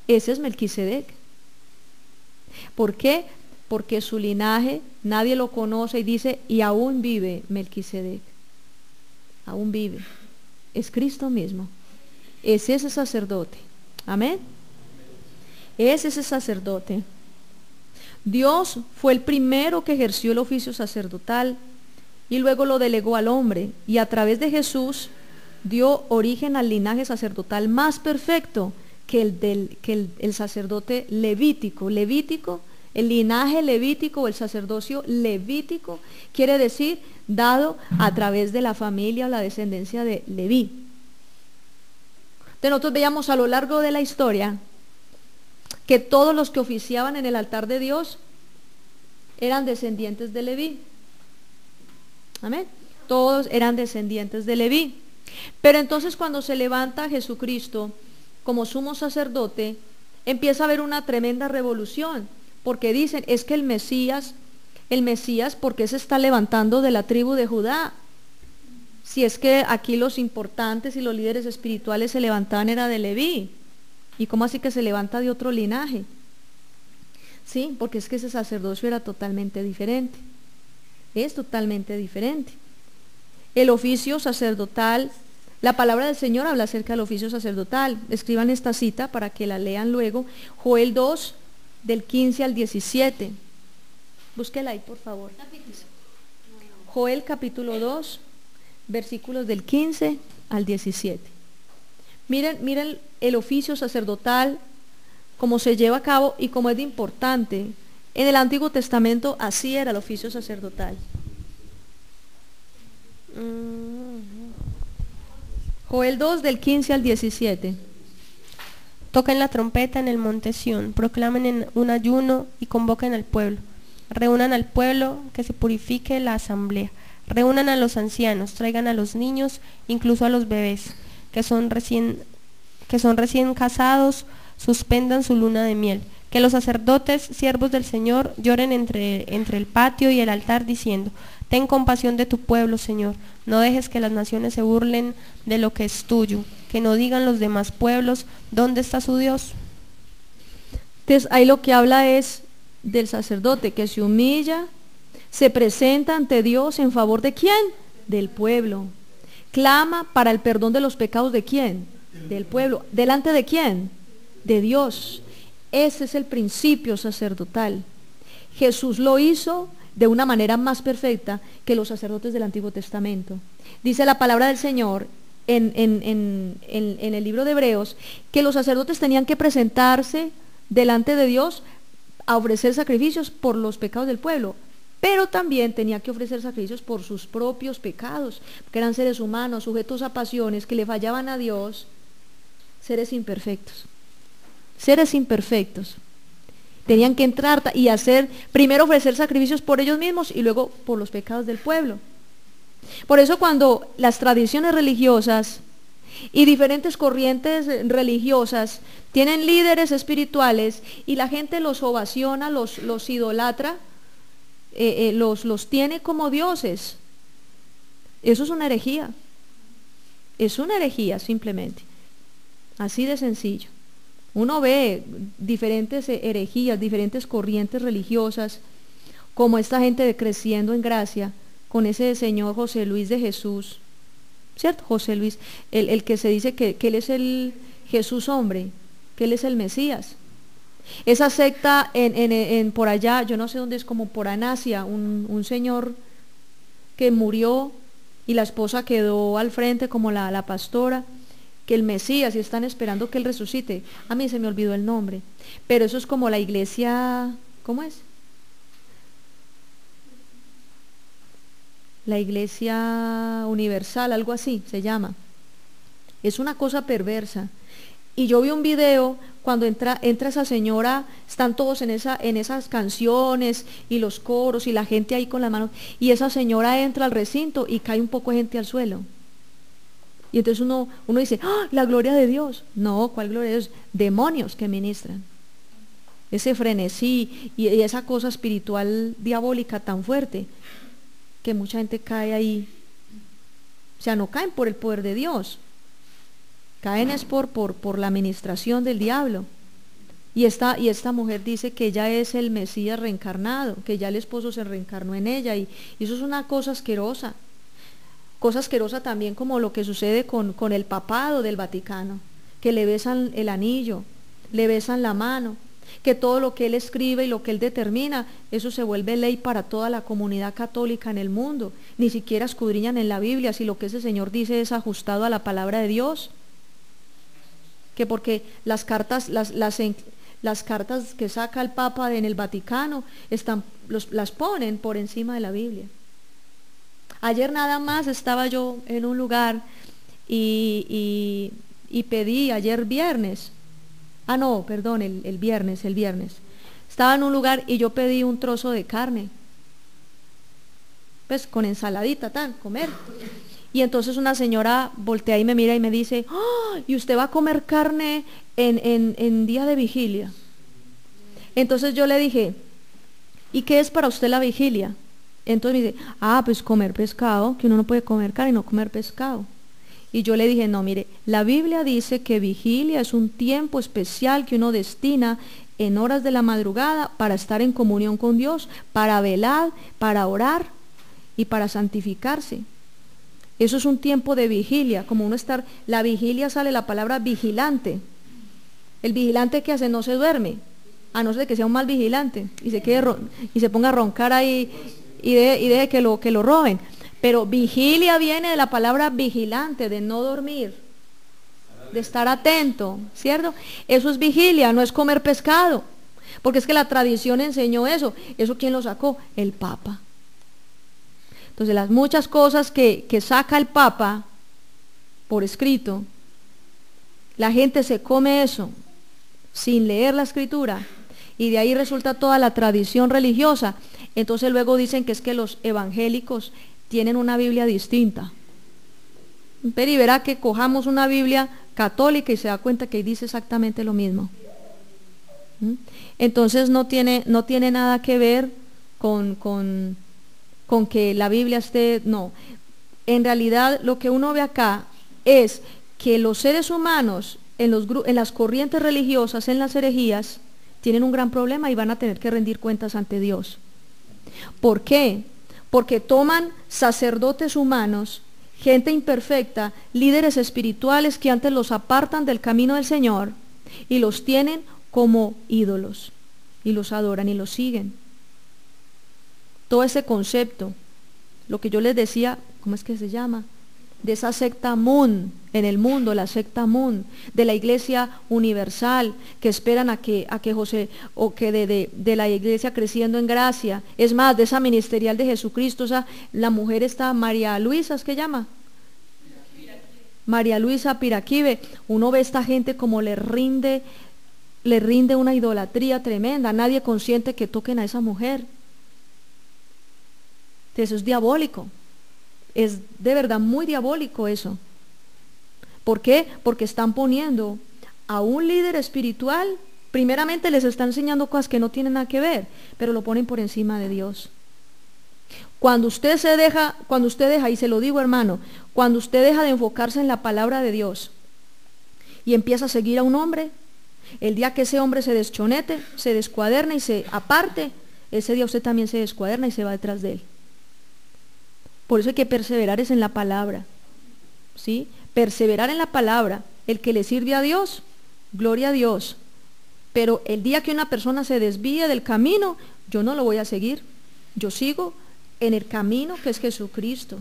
Ese es Melquisedec. ¿Por qué? Porque su linaje nadie lo conoce y dice, y aún vive Melquisedec. Aún vive. Es Cristo mismo. Es ese sacerdote. Amén. Es ese sacerdote. Dios fue el primero que ejerció el oficio sacerdotal y luego lo delegó al hombre, y a través de Jesús dio origen al linaje sacerdotal más perfecto que el sacerdote levítico. Levítico, el linaje levítico o el sacerdocio levítico quiere decir dado a través de la familia o la descendencia de Leví. Entonces nosotros veíamos a lo largo de la historia que todos los que oficiaban en el altar de Dios eran descendientes de Leví. Amén. Todos eran descendientes de Leví. Pero entonces cuando se levanta Jesucristo como sumo sacerdote, empieza a haber una tremenda revolución, porque dicen, es que el Mesías, ¿por qué se está levantando de la tribu de Judá? Si es que aquí los importantes y los líderes espirituales se levantaban era de Leví. ¿Y cómo así que se levanta de otro linaje? Sí, porque es que ese sacerdocio era totalmente diferente. Es totalmente diferente. El oficio sacerdotal, la palabra del Señor habla acerca del oficio sacerdotal. Escriban esta cita para que la lean luego. Joel 2, del 15 al 17. Búsquela ahí, por favor. Joel capítulo 2, versículos del 15 al 17. Miren el oficio sacerdotal, cómo se lleva a cabo y cómo es de importante. En el Antiguo Testamento así era el oficio sacerdotal. Joel 2 del 15 al 17. Toquen la trompeta en el monte Sión, proclamen en un ayuno y convoquen al pueblo. Reúnan al pueblo, que se purifique la asamblea. Reúnan a los ancianos, traigan a los niños, incluso a los bebés, que son recién casados, suspendan su luna de miel. Que los sacerdotes, siervos del Señor, lloren entre el patio y el altar diciendo: ten compasión de tu pueblo, Señor. No dejes que las naciones se burlen de lo que es tuyo. Que no digan los demás pueblos: ¿dónde está su Dios? Entonces ahí lo que habla es del sacerdote que se humilla, se presenta ante Dios en favor de ¿quién? Del pueblo. Clama para el perdón de los pecados ¿de quién? Del pueblo. ¿Delante de quién? De Dios. Ese es el principio sacerdotal. Jesús lo hizo de una manera más perfecta que los sacerdotes del Antiguo Testamento. Dice la palabra del Señor en el libro de Hebreos que los sacerdotes tenían que presentarse delante de Dios a ofrecer sacrificios por los pecados del pueblo, pero también tenía que ofrecer sacrificios por sus propios pecados, que eran seres humanos, sujetos a pasiones, que le fallaban a Dios, seres imperfectos. Tenían que entrar y primero ofrecer sacrificios por ellos mismos y luego por los pecados del pueblo. Por eso cuando las tradiciones religiosas y diferentes corrientes religiosas tienen líderes espirituales y la gente los ovaciona, los idolatra, los tiene como dioses, eso es una herejía. Es una herejía simplemente, así de sencillo. Uno ve diferentes herejías, diferentes corrientes religiosas, como esta gente de Creciendo en Gracia, con ese señor José Luis de Jesús, ¿cierto? José Luis, el que se dice que él es el Jesús hombre, que él es el Mesías. Esa secta por allá, yo no sé dónde es, como por Anasia, un señor que murió y la esposa quedó al frente como la pastora, que el Mesías, y están esperando que él resucite. A mí se me olvidó el nombre, pero eso es como la iglesia, ¿cómo es? La iglesia universal, algo así se llama. Es una cosa perversa. Y yo vi un video cuando entra esa señora, están todos en esas canciones y los coros y la gente ahí con las manos, y esa señora entra al recinto y cae un poco de gente al suelo. Y entonces uno dice: ¡ah, la gloria de Dios! No, ¿cuál gloria de Dios? Demonios que ministran. Ese frenesí y esa cosa espiritual diabólica tan fuerte, que mucha gente cae ahí. O sea, no caen por el poder de Dios, caen es por la administración del diablo. Y esta mujer dice que ella es el Mesías reencarnado, que ya el esposo se reencarnó en ella, y eso es una cosa asquerosa. Cosa asquerosa también como lo que sucede con el papado del Vaticano, que le besan el anillo, le besan la mano, que todo lo que él escribe y lo que él determina, eso se vuelve ley para toda la comunidad católica en el mundo. Ni siquiera escudriñan en la Biblia si lo que ese señor dice es ajustado a la palabra de Dios. Que porque las cartas que saca el Papa en el Vaticano las ponen por encima de la Biblia. Ayer nada más estaba yo en un lugar y pedí, ayer viernes, el viernes, estaba en un lugar y yo pedí un trozo de carne, pues con ensaladita, comer. Y entonces una señora voltea y me mira y me dice: ¡oh! ¿Y usted va a comer carne en día de vigilia? Entonces yo le dije: ¿y qué es para usted la vigilia? Entonces me dice: pues comer pescado, que uno no puede comer carne y no comer pescado. Y yo le dije: no, mire, la Biblia dice que vigilia es un tiempo especial que uno destina en horas de la madrugada para estar en comunión con Dios, para velar, para orar y para santificarse. Eso es un tiempo de vigilia, como la vigilia sale la palabra vigilante. El vigilante, ¿qué hace? No se duerme, a no ser que sea un mal vigilante y se ponga a roncar ahí y deje que lo roben. Pero vigilia viene de la palabra vigilante, de no dormir, de estar atento, ¿cierto? Eso es vigilia, no es comer pescado, porque es que la tradición enseñó eso. ¿Eso quién lo sacó? El Papa. Entonces las muchas cosas que saca el Papa por escrito, la gente se come eso sin leer la escritura, y de ahí resulta toda la tradición religiosa. Entonces luego dicen que es que los evangélicos tienen una Biblia distinta. Pero y verá que cojamos una Biblia católica y se da cuenta que dice exactamente lo mismo. ¿Mm? Entonces no tiene nada que ver con que la Biblia esté, no. En realidad lo que uno ve acá es que los seres humanos en las corrientes religiosas, en las herejías, tienen un gran problema y van a tener que rendir cuentas ante Dios. ¿Por qué? Porque toman sacerdotes humanos, gente imperfecta, líderes espirituales que antes los apartan del camino del Señor y los tienen como ídolos y los adoran y los siguen. Todo ese concepto, lo que yo les decía, ¿cómo es que se llama? De esa secta Moon en el mundo, la secta Moon, de la iglesia universal, que esperan a que José, o que de la iglesia creciendo en gracia, es más, de esa ministerial de Jesucristo, la mujer está María Luisa, ¿es que llama? María Luisa Piraquive. Uno ve a esta gente como le rinde una idolatría tremenda, nadie consciente que toquen a esa mujer. Eso es diabólico. Es de verdad muy diabólico eso. ¿Por qué? Porque están poniendo a un líder espiritual, primeramente les está enseñando cosas que no tienen nada que ver, pero lo ponen por encima de Dios. Cuando usted deja, y se lo digo hermano, cuando usted deja de enfocarse en la palabra de Dios y empieza a seguir a un hombre, el día que ese hombre se deschonete, se descuaderna y se aparte, ese día usted también se descuaderna y se va detrás de él. Por eso hay que perseverar es en la palabra, ¿sí? Perseverar en la palabra. El que le sirve a Dios, gloria a Dios. Pero el día que una persona se desvíe del camino, yo no lo voy a seguir. Yo sigo en el camino que es Jesucristo.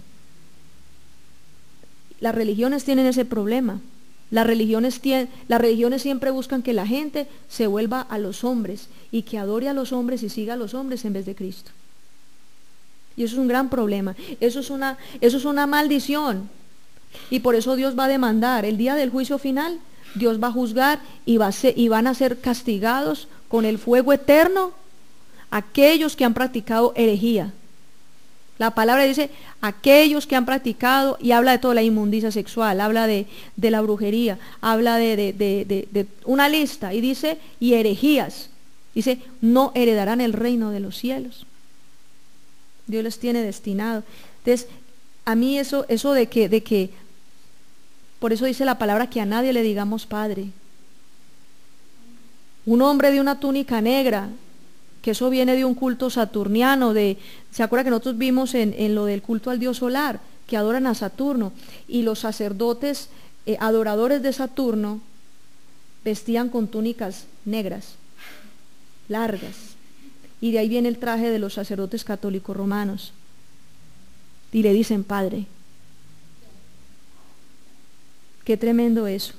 Las religiones tienen ese problema. Las religiones siempre buscan que la gente se vuelva a los hombres y que adore a los hombres y siga a los hombres en vez de Cristo. Y eso es un gran problema, eso es una maldición. Y por eso Dios va a demandar. El día del juicio final, Dios va a juzgar y van a ser castigados con el fuego eterno aquellos que han practicado herejía. La palabra dice, aquellos que han practicado, y habla de toda la inmundicia sexual, habla de la brujería, habla de una lista, y dice, y herejías. Dice, no heredarán el reino de los cielos. Dios les tiene destinado. Entonces, a mí eso de que, por eso dice la palabra que a nadie le digamos padre. Un hombre de una túnica negra, que eso viene de un culto saturniano, ¿se acuerda que nosotros vimos en lo del culto al dios solar, que adoran a Saturno? Y los sacerdotes adoradores de Saturno vestían con túnicas negras, largas. Y de ahí viene el traje de los sacerdotes católicos romanos. Y le dicen padre. Qué tremendo eso.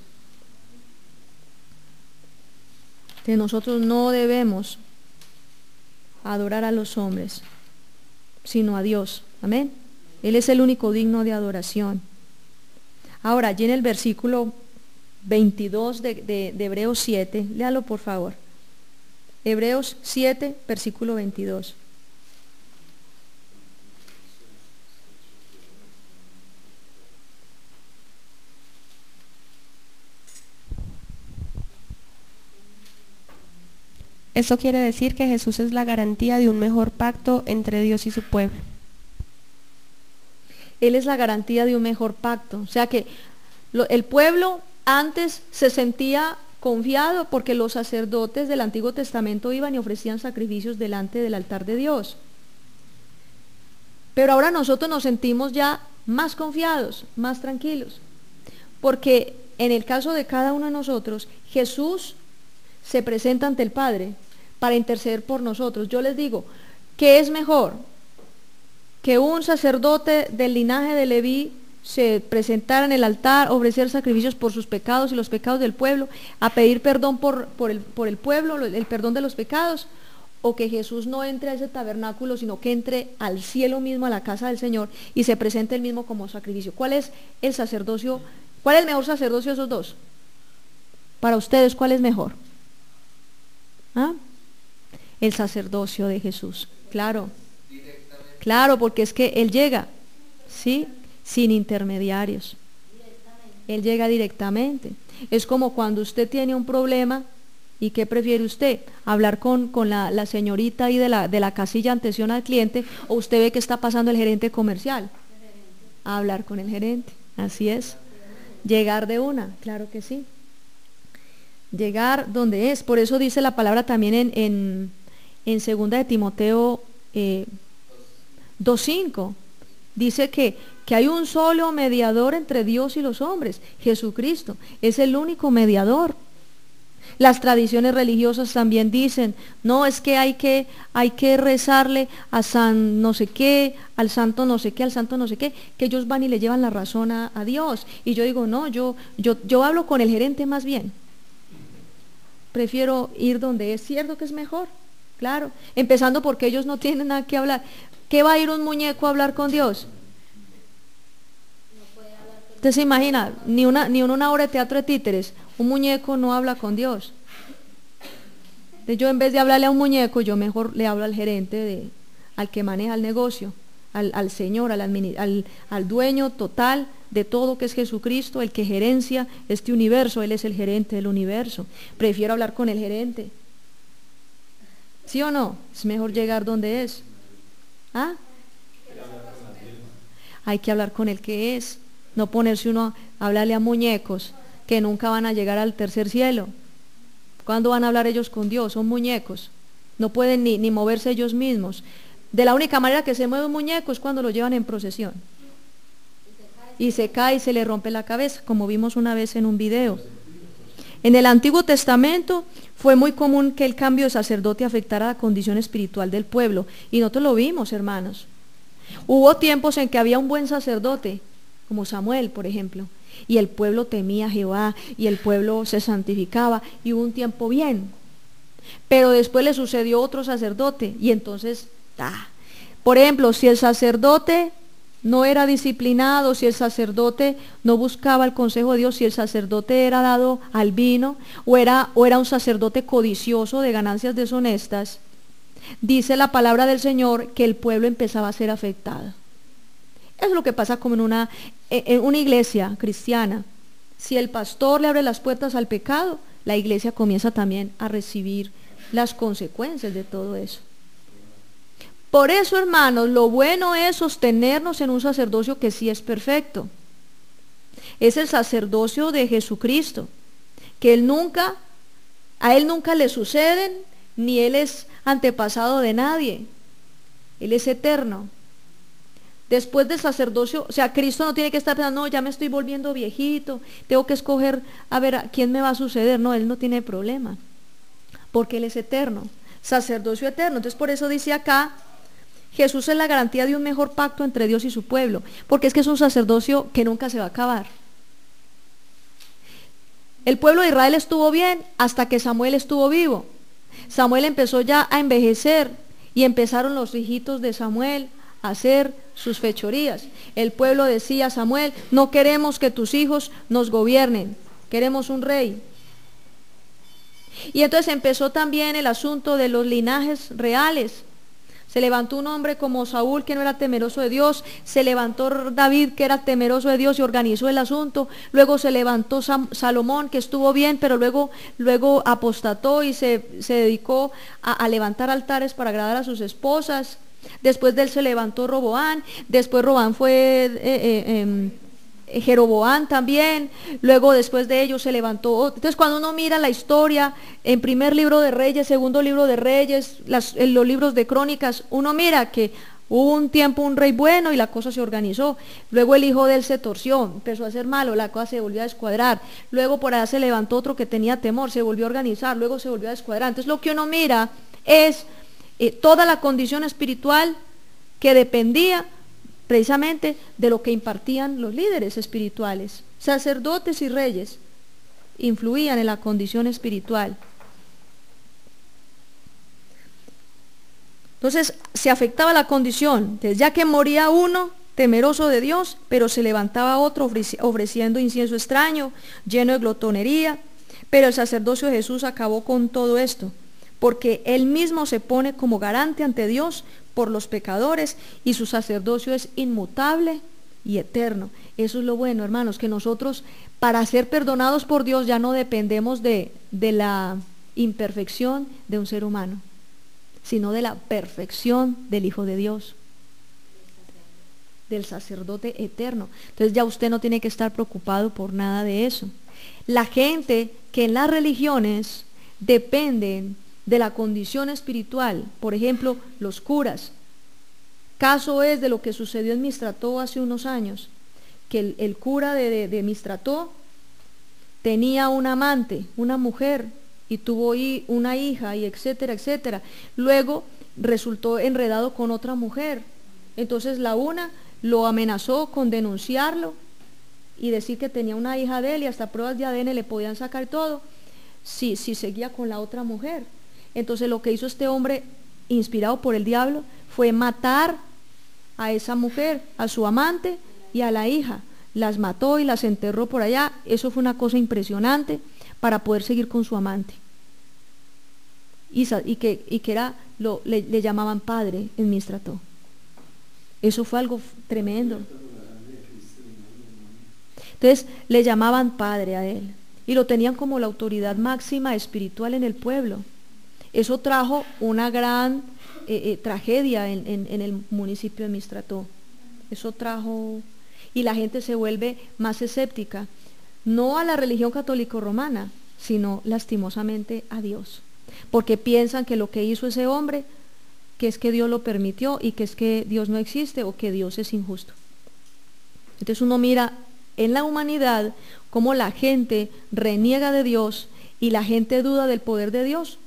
Que nosotros no debemos adorar a los hombres, sino a Dios. Amén. Él es el único digno de adoración. Ahora, allí en el versículo 22 de Hebreos 7, léalo por favor. Hebreos 7, versículo 22. Esto quiere decir que Jesús es la garantía de un mejor pacto entre Dios y su pueblo. Él es la garantía de un mejor pacto. O sea que el pueblo antes se sentía confiado porque los sacerdotes del Antiguo Testamento iban y ofrecían sacrificios delante del altar de Dios. Pero ahora nosotros nos sentimos ya más confiados, más tranquilos, porque en el caso de cada uno de nosotros, Jesús se presenta ante el Padre para interceder por nosotros. Yo les digo, ¿qué es mejor? Que un sacerdote del linaje de Leví se presentara en el altar, ofrecer sacrificios por sus pecados y los pecados del pueblo, a pedir perdón por el pueblo, el perdón de los pecados, o que Jesús no entre a ese tabernáculo, sino que entre al cielo mismo, a la casa del Señor, y se presente él mismo como sacrificio. ¿Cuál es el sacerdocio? ¿Cuál es el mejor sacerdocio de esos dos? Para ustedes, ¿cuál es mejor? ¿Ah? El sacerdocio de Jesús, claro, porque es que él llega, ¿sí? Sin intermediarios. Él llega directamente. Es como cuando usted tiene un problema ¿Y qué prefiere usted? ¿Hablar con la señorita ahí de la casilla de atención al cliente, o usted ve que está pasando el gerente comercial? A hablar con el gerente, así es. Llegar de una, claro que sí. Llegar donde es. Por eso dice la palabra también en 2 de Timoteo 2:5. Dice que hay un solo mediador entre Dios y los hombres, Jesucristo. Es el único mediador. Las tradiciones religiosas también dicen, no, es que hay que rezarle a San no sé qué, al santo no sé qué, al santo no sé qué, que ellos van y le llevan la razón a Dios. Y yo digo, no, yo hablo con el gerente más bien. Prefiero ir donde es cierto que es mejor, claro. Empezando porque ellos no tienen nada que hablar. ¿Qué va a ir un muñeco a hablar con Dios? Usted se imagina, ni una obra de teatro de títeres, un muñeco no habla con Dios. Yo, en vez de hablarle a un muñeco, yo mejor le hablo al gerente, al que maneja el negocio, al Señor, al dueño total de todo, que es Jesucristo, el que gerencia este universo. Él es el gerente del universo. Prefiero hablar con el gerente. ¿Sí o no? Es mejor llegar donde es. ¿Ah? Hay que hablar con el que es. No ponerse uno a hablarle a muñecos que nunca van a llegar al tercer cielo. ¿Cuándo van a hablar ellos con Dios? Son muñecos. No pueden ni moverse ellos mismos. De la única manera que se mueve un muñeco es cuando lo llevan en procesión. Y se cae y se le rompe la cabeza, como vimos una vez en un video. En el Antiguo Testamento fue muy común que el cambio de sacerdote afectara la condición espiritual del pueblo. Y nosotros lo vimos, hermanos. Hubo tiempos en que había un buen sacerdote, como Samuel, por ejemplo, y el pueblo temía a Jehová, y el pueblo se santificaba, y hubo un tiempo bien. Pero después le sucedió otro sacerdote, y entonces, por ejemplo, si el sacerdote no era disciplinado, si el sacerdote no buscaba el consejo de Dios, si el sacerdote era dado al vino, o era un sacerdote codicioso de ganancias deshonestas, dice la palabra del Señor que el pueblo empezaba a ser afectado. Es lo que pasa como en una iglesia cristiana. Si el pastor le abre las puertas al pecado, la iglesia comienza también a recibir las consecuencias de todo eso. Por eso, hermanos, lo bueno es sostenernos en un sacerdocio que sí es perfecto. Es el sacerdocio de Jesucristo, que a Él nunca le suceden, ni Él es antepasado de nadie. Él es eterno. Después del sacerdocio, o sea, Cristo no tiene que estar pensando, no, ya me estoy volviendo viejito, tengo que escoger a ver a quién me va a suceder. No, Él no tiene problema, porque Él es eterno, sacerdocio eterno. Entonces, por eso dice acá, Jesús es la garantía de un mejor pacto entre Dios y su pueblo, porque es que es un sacerdocio que nunca se va a acabar. El pueblo de Israel estuvo bien hasta que Samuel estuvo vivo. Samuel empezó ya a envejecer y empezaron los hijitos de Samuel a hacer sus fechorías. El pueblo decía a Samuel, no queremos que tus hijos nos gobiernen, queremos un rey. Y entonces empezó también el asunto de los linajes reales. Se levantó un hombre como Saúl, que no era temeroso de Dios. Se levantó David, que era temeroso de Dios, y organizó el asunto. Luego se levantó Salomón, que estuvo bien, pero luego apostató y se dedicó a levantar altares para agradar a sus esposas. Después de él se levantó Roboán. Después Roboán fue Jeroboán también. Luego después de ellos se levantó otro. Entonces, cuando uno mira la historia en primer libro de Reyes, segundo libro de Reyes, los libros de Crónicas, uno mira que hubo un tiempo un rey bueno y la cosa se organizó. Luego el hijo de él se torció, empezó a ser malo, la cosa se volvió a descuadrar. Luego por allá se levantó otro que tenía temor, se volvió a organizar, luego se volvió a descuadrar. Entonces, lo que uno mira es toda la condición espiritual que dependía precisamente de lo que impartían los líderes espirituales. Sacerdotes y reyes influían en la condición espiritual. Entonces se afectaba la condición, entonces, ya que moría uno temeroso de Dios, pero se levantaba otro ofreciendo incienso extraño, lleno de glotonería. Pero el sacerdocio de Jesús acabó con todo esto, porque Él mismo se pone como garante ante Dios por los pecadores, y su sacerdocio es inmutable y eterno. Eso es lo bueno, hermanos, que nosotros, para ser perdonados por Dios, ya no dependemos de la imperfección de un ser humano, sino de la perfección del Hijo de Dios, del sacerdote eterno. Entonces ya usted no tiene que estar preocupado por nada de eso. La gente que en las religiones dependen de la condición espiritual, por ejemplo, los curas. Caso es de lo que sucedió en Mistrató hace unos años, que el cura de Mistrató tenía un amante, una mujer, y tuvo una hija, y etcétera, etcétera. Luego resultó enredado con otra mujer. Entonces la una lo amenazó con denunciarlo y decir que tenía una hija de él, y hasta pruebas de ADN le podían sacar todo si seguía con la otra mujer. Entonces lo que hizo este hombre, inspirado por el diablo, fue matar a esa mujer, a su amante y a la hija. Las mató y las enterró por allá. Eso fue una cosa impresionante para poder seguir con su amante. Y que era, le llamaban padre en Mistrató. Eso fue algo tremendo. Entonces le llamaban padre a él y lo tenían como la autoridad máxima espiritual en el pueblo. Eso trajo una gran tragedia en el municipio de Mistrató. Eso trajo, y la gente se vuelve más escéptica, no a la religión católico romana, sino lastimosamente a Dios, porque piensan que lo que hizo ese hombre, que es que Dios lo permitió, y que es que Dios no existe, o que Dios es injusto. Entonces uno mira en la humanidad cómo la gente reniega de Dios y la gente duda del poder de Dios,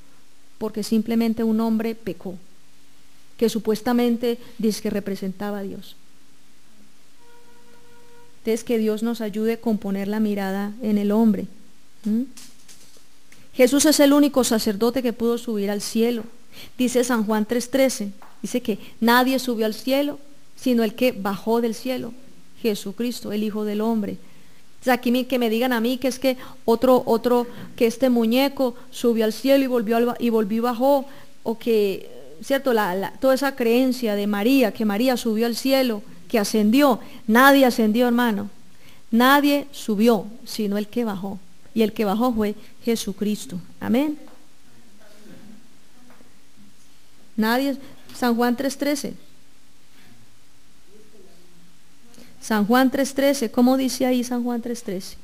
porque simplemente un hombre pecó, que supuestamente dice que representaba a Dios. Entonces que Dios nos ayude con poner la mirada en el hombre. Jesús es el único sacerdote que pudo subir al cielo. Dice San Juan 3:13, dice que nadie subió al cielo sino el que bajó del cielo, Jesucristo, el Hijo del Hombre. Entonces aquí que me digan a mí que es que otro que este muñeco subió al cielo y volvió y bajó, o que, cierto, toda esa creencia de María, que María subió al cielo, que ascendió. Nadie ascendió, hermano. Nadie subió sino el que bajó, y el que bajó fue Jesucristo. Amén. Nadie. San Juan 3:13. San Juan 3:13, ¿cómo dice ahí San Juan 3:13?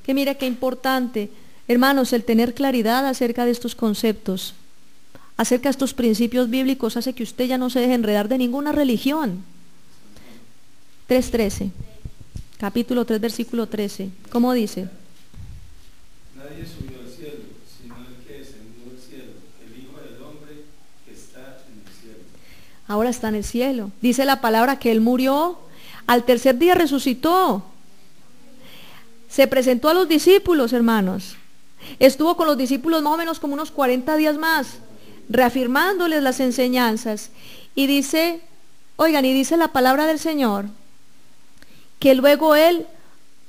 Que mire qué importante, hermanos, el tener claridad acerca de estos conceptos, acerca de estos principios bíblicos, hace que usted ya no se deje enredar de ninguna religión. 3:13, capítulo 3, versículo 13, ¿cómo dice? Nadie subió al cielo, sino el que descendió al cielo, el Hijo del Hombre que está en el cielo. Ahora está en el cielo. Dice la palabra que Él murió, al tercer día resucitó. Se presentó a los discípulos, hermanos. Estuvo con los discípulos más o menos como unos 40 días más, reafirmándoles las enseñanzas. Y dice, oigan, y dice la palabra del Señor, que luego Él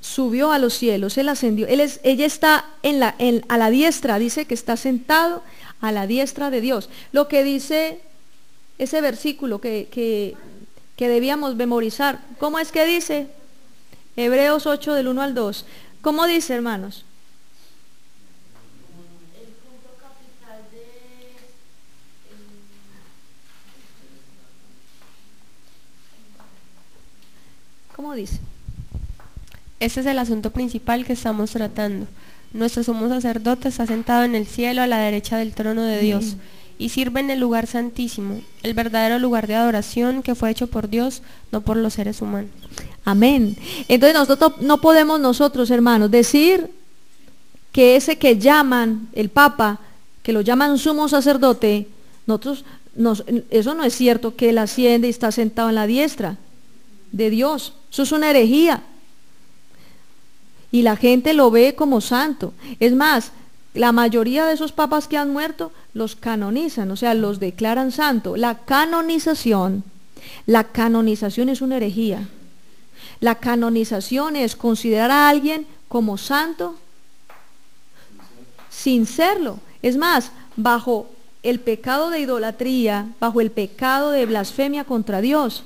subió a los cielos, Él ascendió. Ella está a la diestra, dice que está sentado a la diestra de Dios. Lo que dice ese versículo que debíamos memorizar. ¿Cómo es que dice? Hebreos 8 del 1 al 2. ¿Cómo dice, hermanos? ¿Cómo dice? Este es el asunto principal que estamos tratando. Nuestro sumo sacerdote está sentado en el cielo a la derecha del trono de Dios y sirve en el lugar santísimo, el verdadero lugar de adoración que fue hecho por Dios, no por los seres humanos. Amén. Entonces nosotros no podemos, hermanos, decir que ese que llaman el Papa, que lo llaman sumo sacerdote, eso no es cierto, que Él asciende y está sentado en la diestra de Dios. Eso es una herejía. Y la gente lo ve como santo. Es más, la mayoría de esos papas que han muerto los canonizan, o sea, los declaran santo. La canonización es una herejía. La canonización es considerar a alguien como santo sin serlo. Es más, bajo el pecado de idolatría, bajo el pecado de blasfemia contra Dios.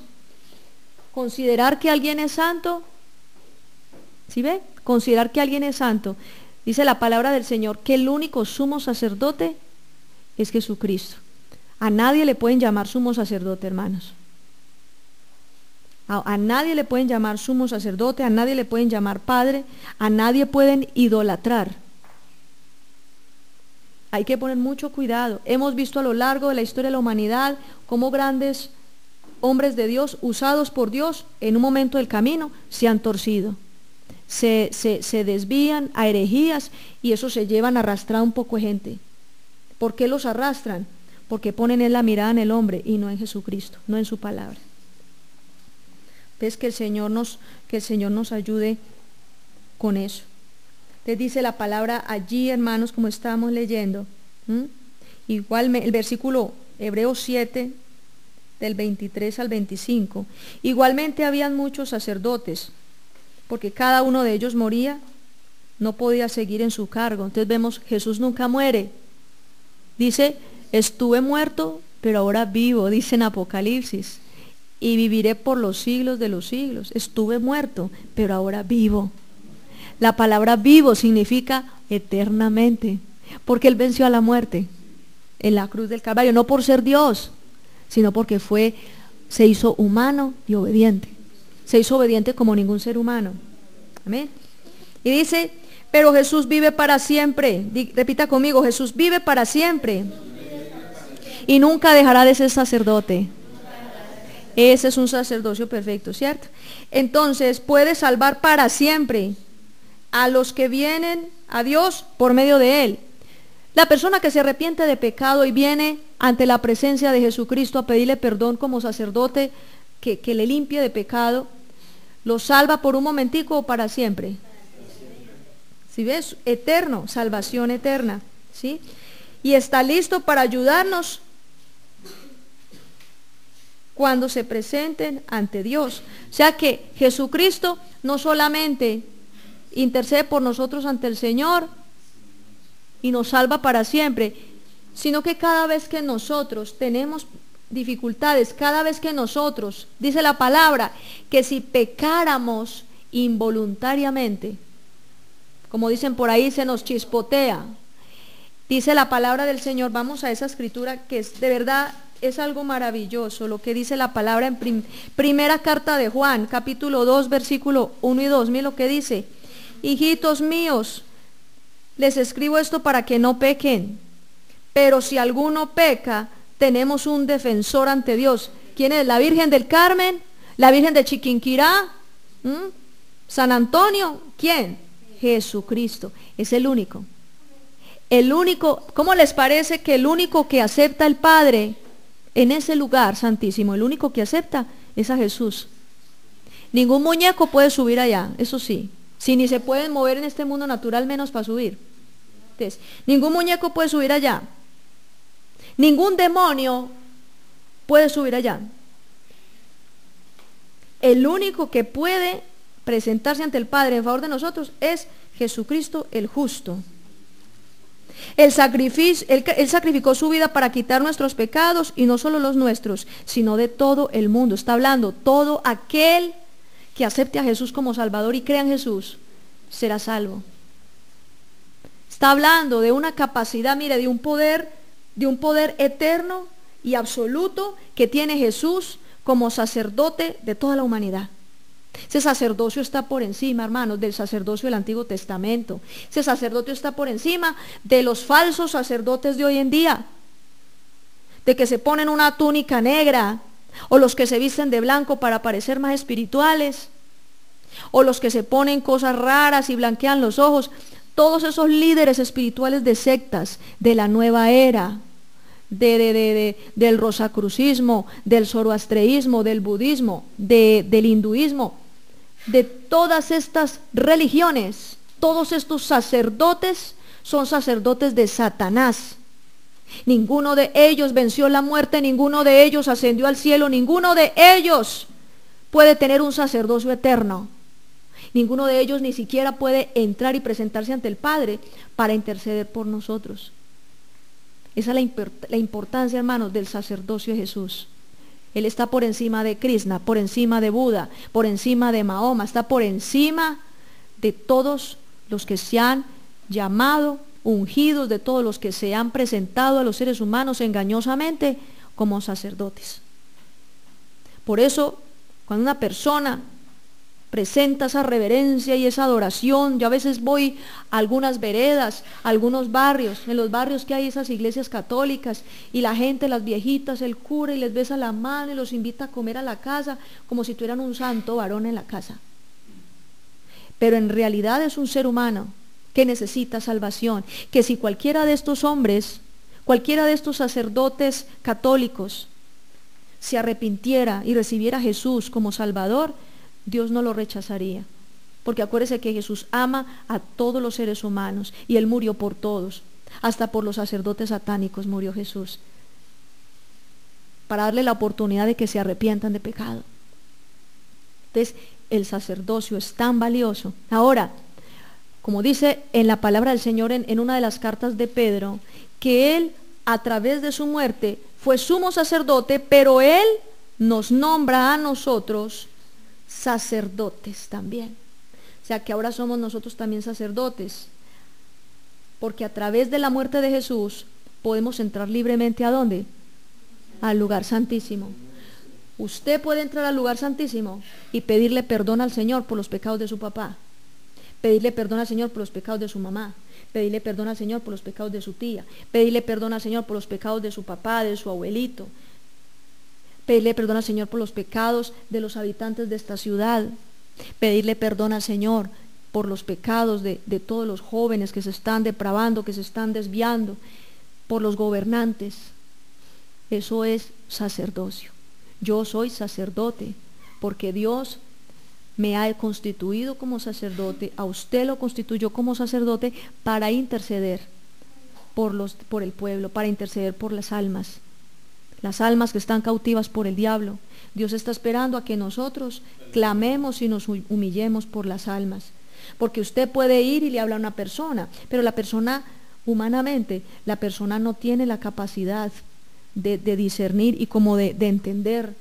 Considerar que alguien es santo, ¿sí ve? Considerar que alguien es santo Dice la palabra del Señor que el único sumo sacerdote es Jesucristo. A nadie le pueden llamar sumo sacerdote, hermanos. A nadie le pueden llamar sumo sacerdote, a nadie le pueden llamar padre, a nadie pueden idolatrar. Hay que poner mucho cuidado. Hemos visto a lo largo de la historia de la humanidad cómo grandes hombres de Dios, usados por Dios, en un momento del camino, se han torcido. Se desvían a herejías y eso se llevan arrastrado un poco de gente. ¿Por qué los arrastran? Porque ponen en la mirada en el hombre y no en Jesucristo, no en su palabra. Entonces que el Señor nos ayude con eso. Les dice la palabra allí, hermanos, como estábamos leyendo. Igual el versículo Hebreos 7, del 23 al 25. Igualmente habían muchos sacerdotes, porque cada uno de ellos moría, no podía seguir en su cargo. Entonces vemos, Jesús nunca muere. Dice, estuve muerto, pero ahora vivo, dice en Apocalipsis, y viviré por los siglos de los siglos. Estuve muerto, pero ahora vivo. La palabra vivo significa eternamente, porque Él venció a la muerte en la cruz del Calvario, no por ser Dios, sino porque se hizo humano y obediente. Se hizo obediente como ningún ser humano. Amén. Y dice, pero Jesús vive para siempre. Repita conmigo, Jesús vive para siempre. Y nunca dejará de ser sacerdote. Ese es un sacerdocio perfecto, ¿cierto? Entonces puede salvar para siempre a los que vienen a Dios por medio de Él. La persona que se arrepiente de pecado y viene ante la presencia de Jesucristo a pedirle perdón como sacerdote que le limpie de pecado, ¿lo salva por un momentico o para siempre? ¿Sí ves? Eterno, salvación eterna, ¿sí? Y está listo para ayudarnos cuando se presenten ante Dios. O sea que Jesucristo no solamente intercede por nosotros ante el Señor y nos salva para siempre, sino que cada vez que nosotros tenemos dificultades, cada vez que nosotros, dice la palabra, que si pecáramos involuntariamente, como dicen por ahí, se nos chispotea. Dice la palabra del Señor, vamos a esa escritura que es, de verdad es algo maravilloso, lo que dice la palabra en primera carta de Juan, capítulo 2, versículo 1 y 2, miren lo que dice: hijitos míos, les escribo esto para que no pequen, pero si alguno peca, tenemos un defensor ante Dios. ¿Quién es? ¿La Virgen del Carmen? ¿La Virgen de Chiquinquirá? ¿San Antonio? ¿Quién? Jesucristo. Es el único. El único. ¿Cómo les parece que el único que acepta al Padre en ese lugar santísimo, el único que acepta es a Jesús? Ningún muñeco puede subir allá, eso sí. Si ni se pueden mover en este mundo natural, menos para subir. Entonces, ningún muñeco puede subir allá. Ningún demonio puede subir allá. El único que puede presentarse ante el Padre en favor de nosotros es Jesucristo el justo. Él sacrificó su vida para quitar nuestros pecados, y no solo los nuestros, sino de todo el mundo. Está hablando, todo aquel que acepte a Jesús como Salvador y crea en Jesús, será salvo. Está hablando de una capacidad, mire, de un poder eterno y absoluto que tiene Jesús como sacerdote de toda la humanidad. Ese sacerdocio está por encima, hermanos, del sacerdocio del Antiguo Testamento. Ese sacerdocio está por encima de los falsos sacerdotes de hoy en día, de que se ponen una túnica negra, o los que se visten de blanco para parecer más espirituales, o los que se ponen cosas raras y blanquean los ojos. Todos esos líderes espirituales de sectas de la nueva era, del rosacrucismo, del zoroastreísmo, del budismo, del hinduismo, de todas estas religiones, todos estos sacerdotes son sacerdotes de Satanás. Ninguno de ellos venció la muerte, ninguno de ellos ascendió al cielo, ninguno de ellos puede tener un sacerdocio eterno. Ninguno de ellos ni siquiera puede entrar y presentarse ante el Padre para interceder por nosotros. Esa es la importancia, hermanos, del sacerdocio de Jesús. Él está por encima de Krishna, por encima de Buda, por encima de Mahoma, está por encima de todos los que se han llamado, ungidos de todos los que se han presentado a los seres humanos engañosamente como sacerdotes. Por eso, cuando una persona presenta esa reverencia y esa adoración, yo a veces voy a algunas veredas, a algunos barrios, en los barrios que hay esas iglesias católicas, y la gente, las viejitas, el cura, y les besa la mano y los invita a comer a la casa, como si tuvieran un santo varón en la casa. Pero en realidad es un ser humano que necesita salvación, que si cualquiera de estos hombres, cualquiera de estos sacerdotes católicos se arrepintiera y recibiera a Jesús como Salvador, Dios no lo rechazaría, porque acuérdese que Jesús ama a todos los seres humanos y Él murió por todos, hasta por los sacerdotes satánicos murió Jesús, para darle la oportunidad de que se arrepientan de pecado. Entonces, el sacerdocio es tan valioso. Ahora, como dice en la palabra del Señor en una de las cartas de Pedro, que Él a través de su muerte fue sumo sacerdote, pero Él nos nombra a nosotros sacerdotes también. O sea que ahora somos nosotros también sacerdotes, porque a través de la muerte de Jesús podemos entrar libremente ¿a dónde? Al lugar santísimo. Usted puede entrar al lugar santísimo y pedirle perdón al Señor por los pecados de su papá, pedirle perdón al Señor por los pecados de su mamá, pedirle perdón al Señor por los pecados de su tía, pedirle perdón al Señor por los pecados de su papá, de su abuelito, pedirle perdón al Señor por los pecados de los habitantes de esta ciudad, pedirle perdón al Señor por los pecados de todos los jóvenes que se están depravando, que se están desviando, por los gobernantes. Eso es sacerdocio. Yo soy sacerdote porque Dios me ha constituido como sacerdote, a usted lo constituyó como sacerdote para interceder por el pueblo, para interceder por las almas que están cautivas por el diablo. Dios está esperando a que nosotros clamemos y nos humillemos por las almas, porque usted puede ir y le habla a una persona, pero la persona, humanamente, la persona no tiene la capacidad de discernir y como de entender,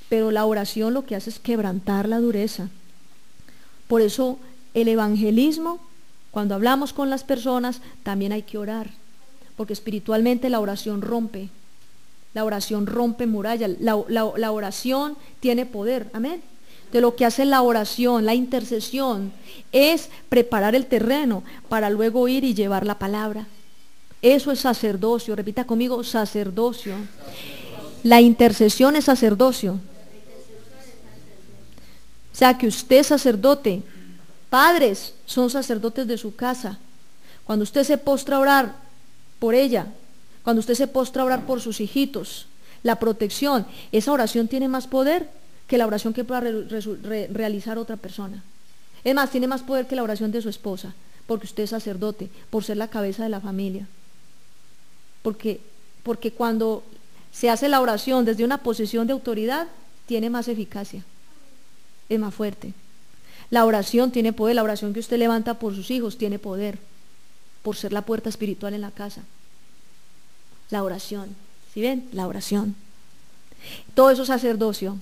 pero la oración lo que hace es quebrantar la dureza. Por eso el evangelismo, cuando hablamos con las personas, también hay que orar, porque espiritualmente la oración rompe murallas, la oración tiene poder, amén. De lo que hace la oración, la intercesión, es preparar el terreno para luego ir y llevar la palabra. Eso es sacerdocio, repita conmigo, sacerdocio. La intercesión es sacerdocio. O sea que usted es sacerdote, padres son sacerdotes de su casa. Cuando usted se postra a orar por ella, cuando usted se postra a orar por sus hijitos, la protección, esa oración tiene más poder que la oración que pueda realizar otra persona. Es más, tiene más poder que la oración de su esposa, porque usted es sacerdote, por ser la cabeza de la familia. Porque cuando se hace la oración desde una posición de autoridad, tiene más eficacia, es más fuerte. La oración tiene poder, la oración que usted levanta por sus hijos tiene poder, por ser la puerta espiritual en la casa. La oración, ¿sí ven? La oración. Todo eso es sacerdocio.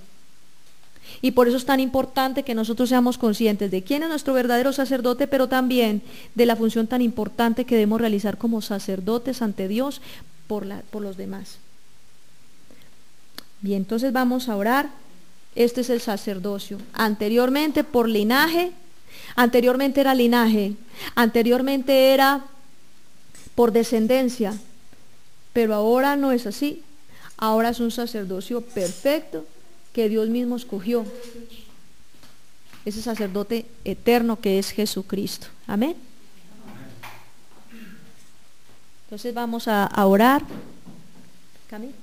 Y por eso es tan importante que nosotros seamos conscientes de quién es nuestro verdadero sacerdote, pero también de la función tan importante que debemos realizar como sacerdotes ante Dios por los demás. Bien, entonces vamos a orar. Este es el sacerdocio. Anteriormente por linaje, anteriormente era linaje, anteriormente era por descendencia, pero ahora no es así. Ahora es un sacerdocio perfecto que Dios mismo escogió. Ese sacerdote eterno que es Jesucristo. Amén. Entonces vamos a orar. Camila.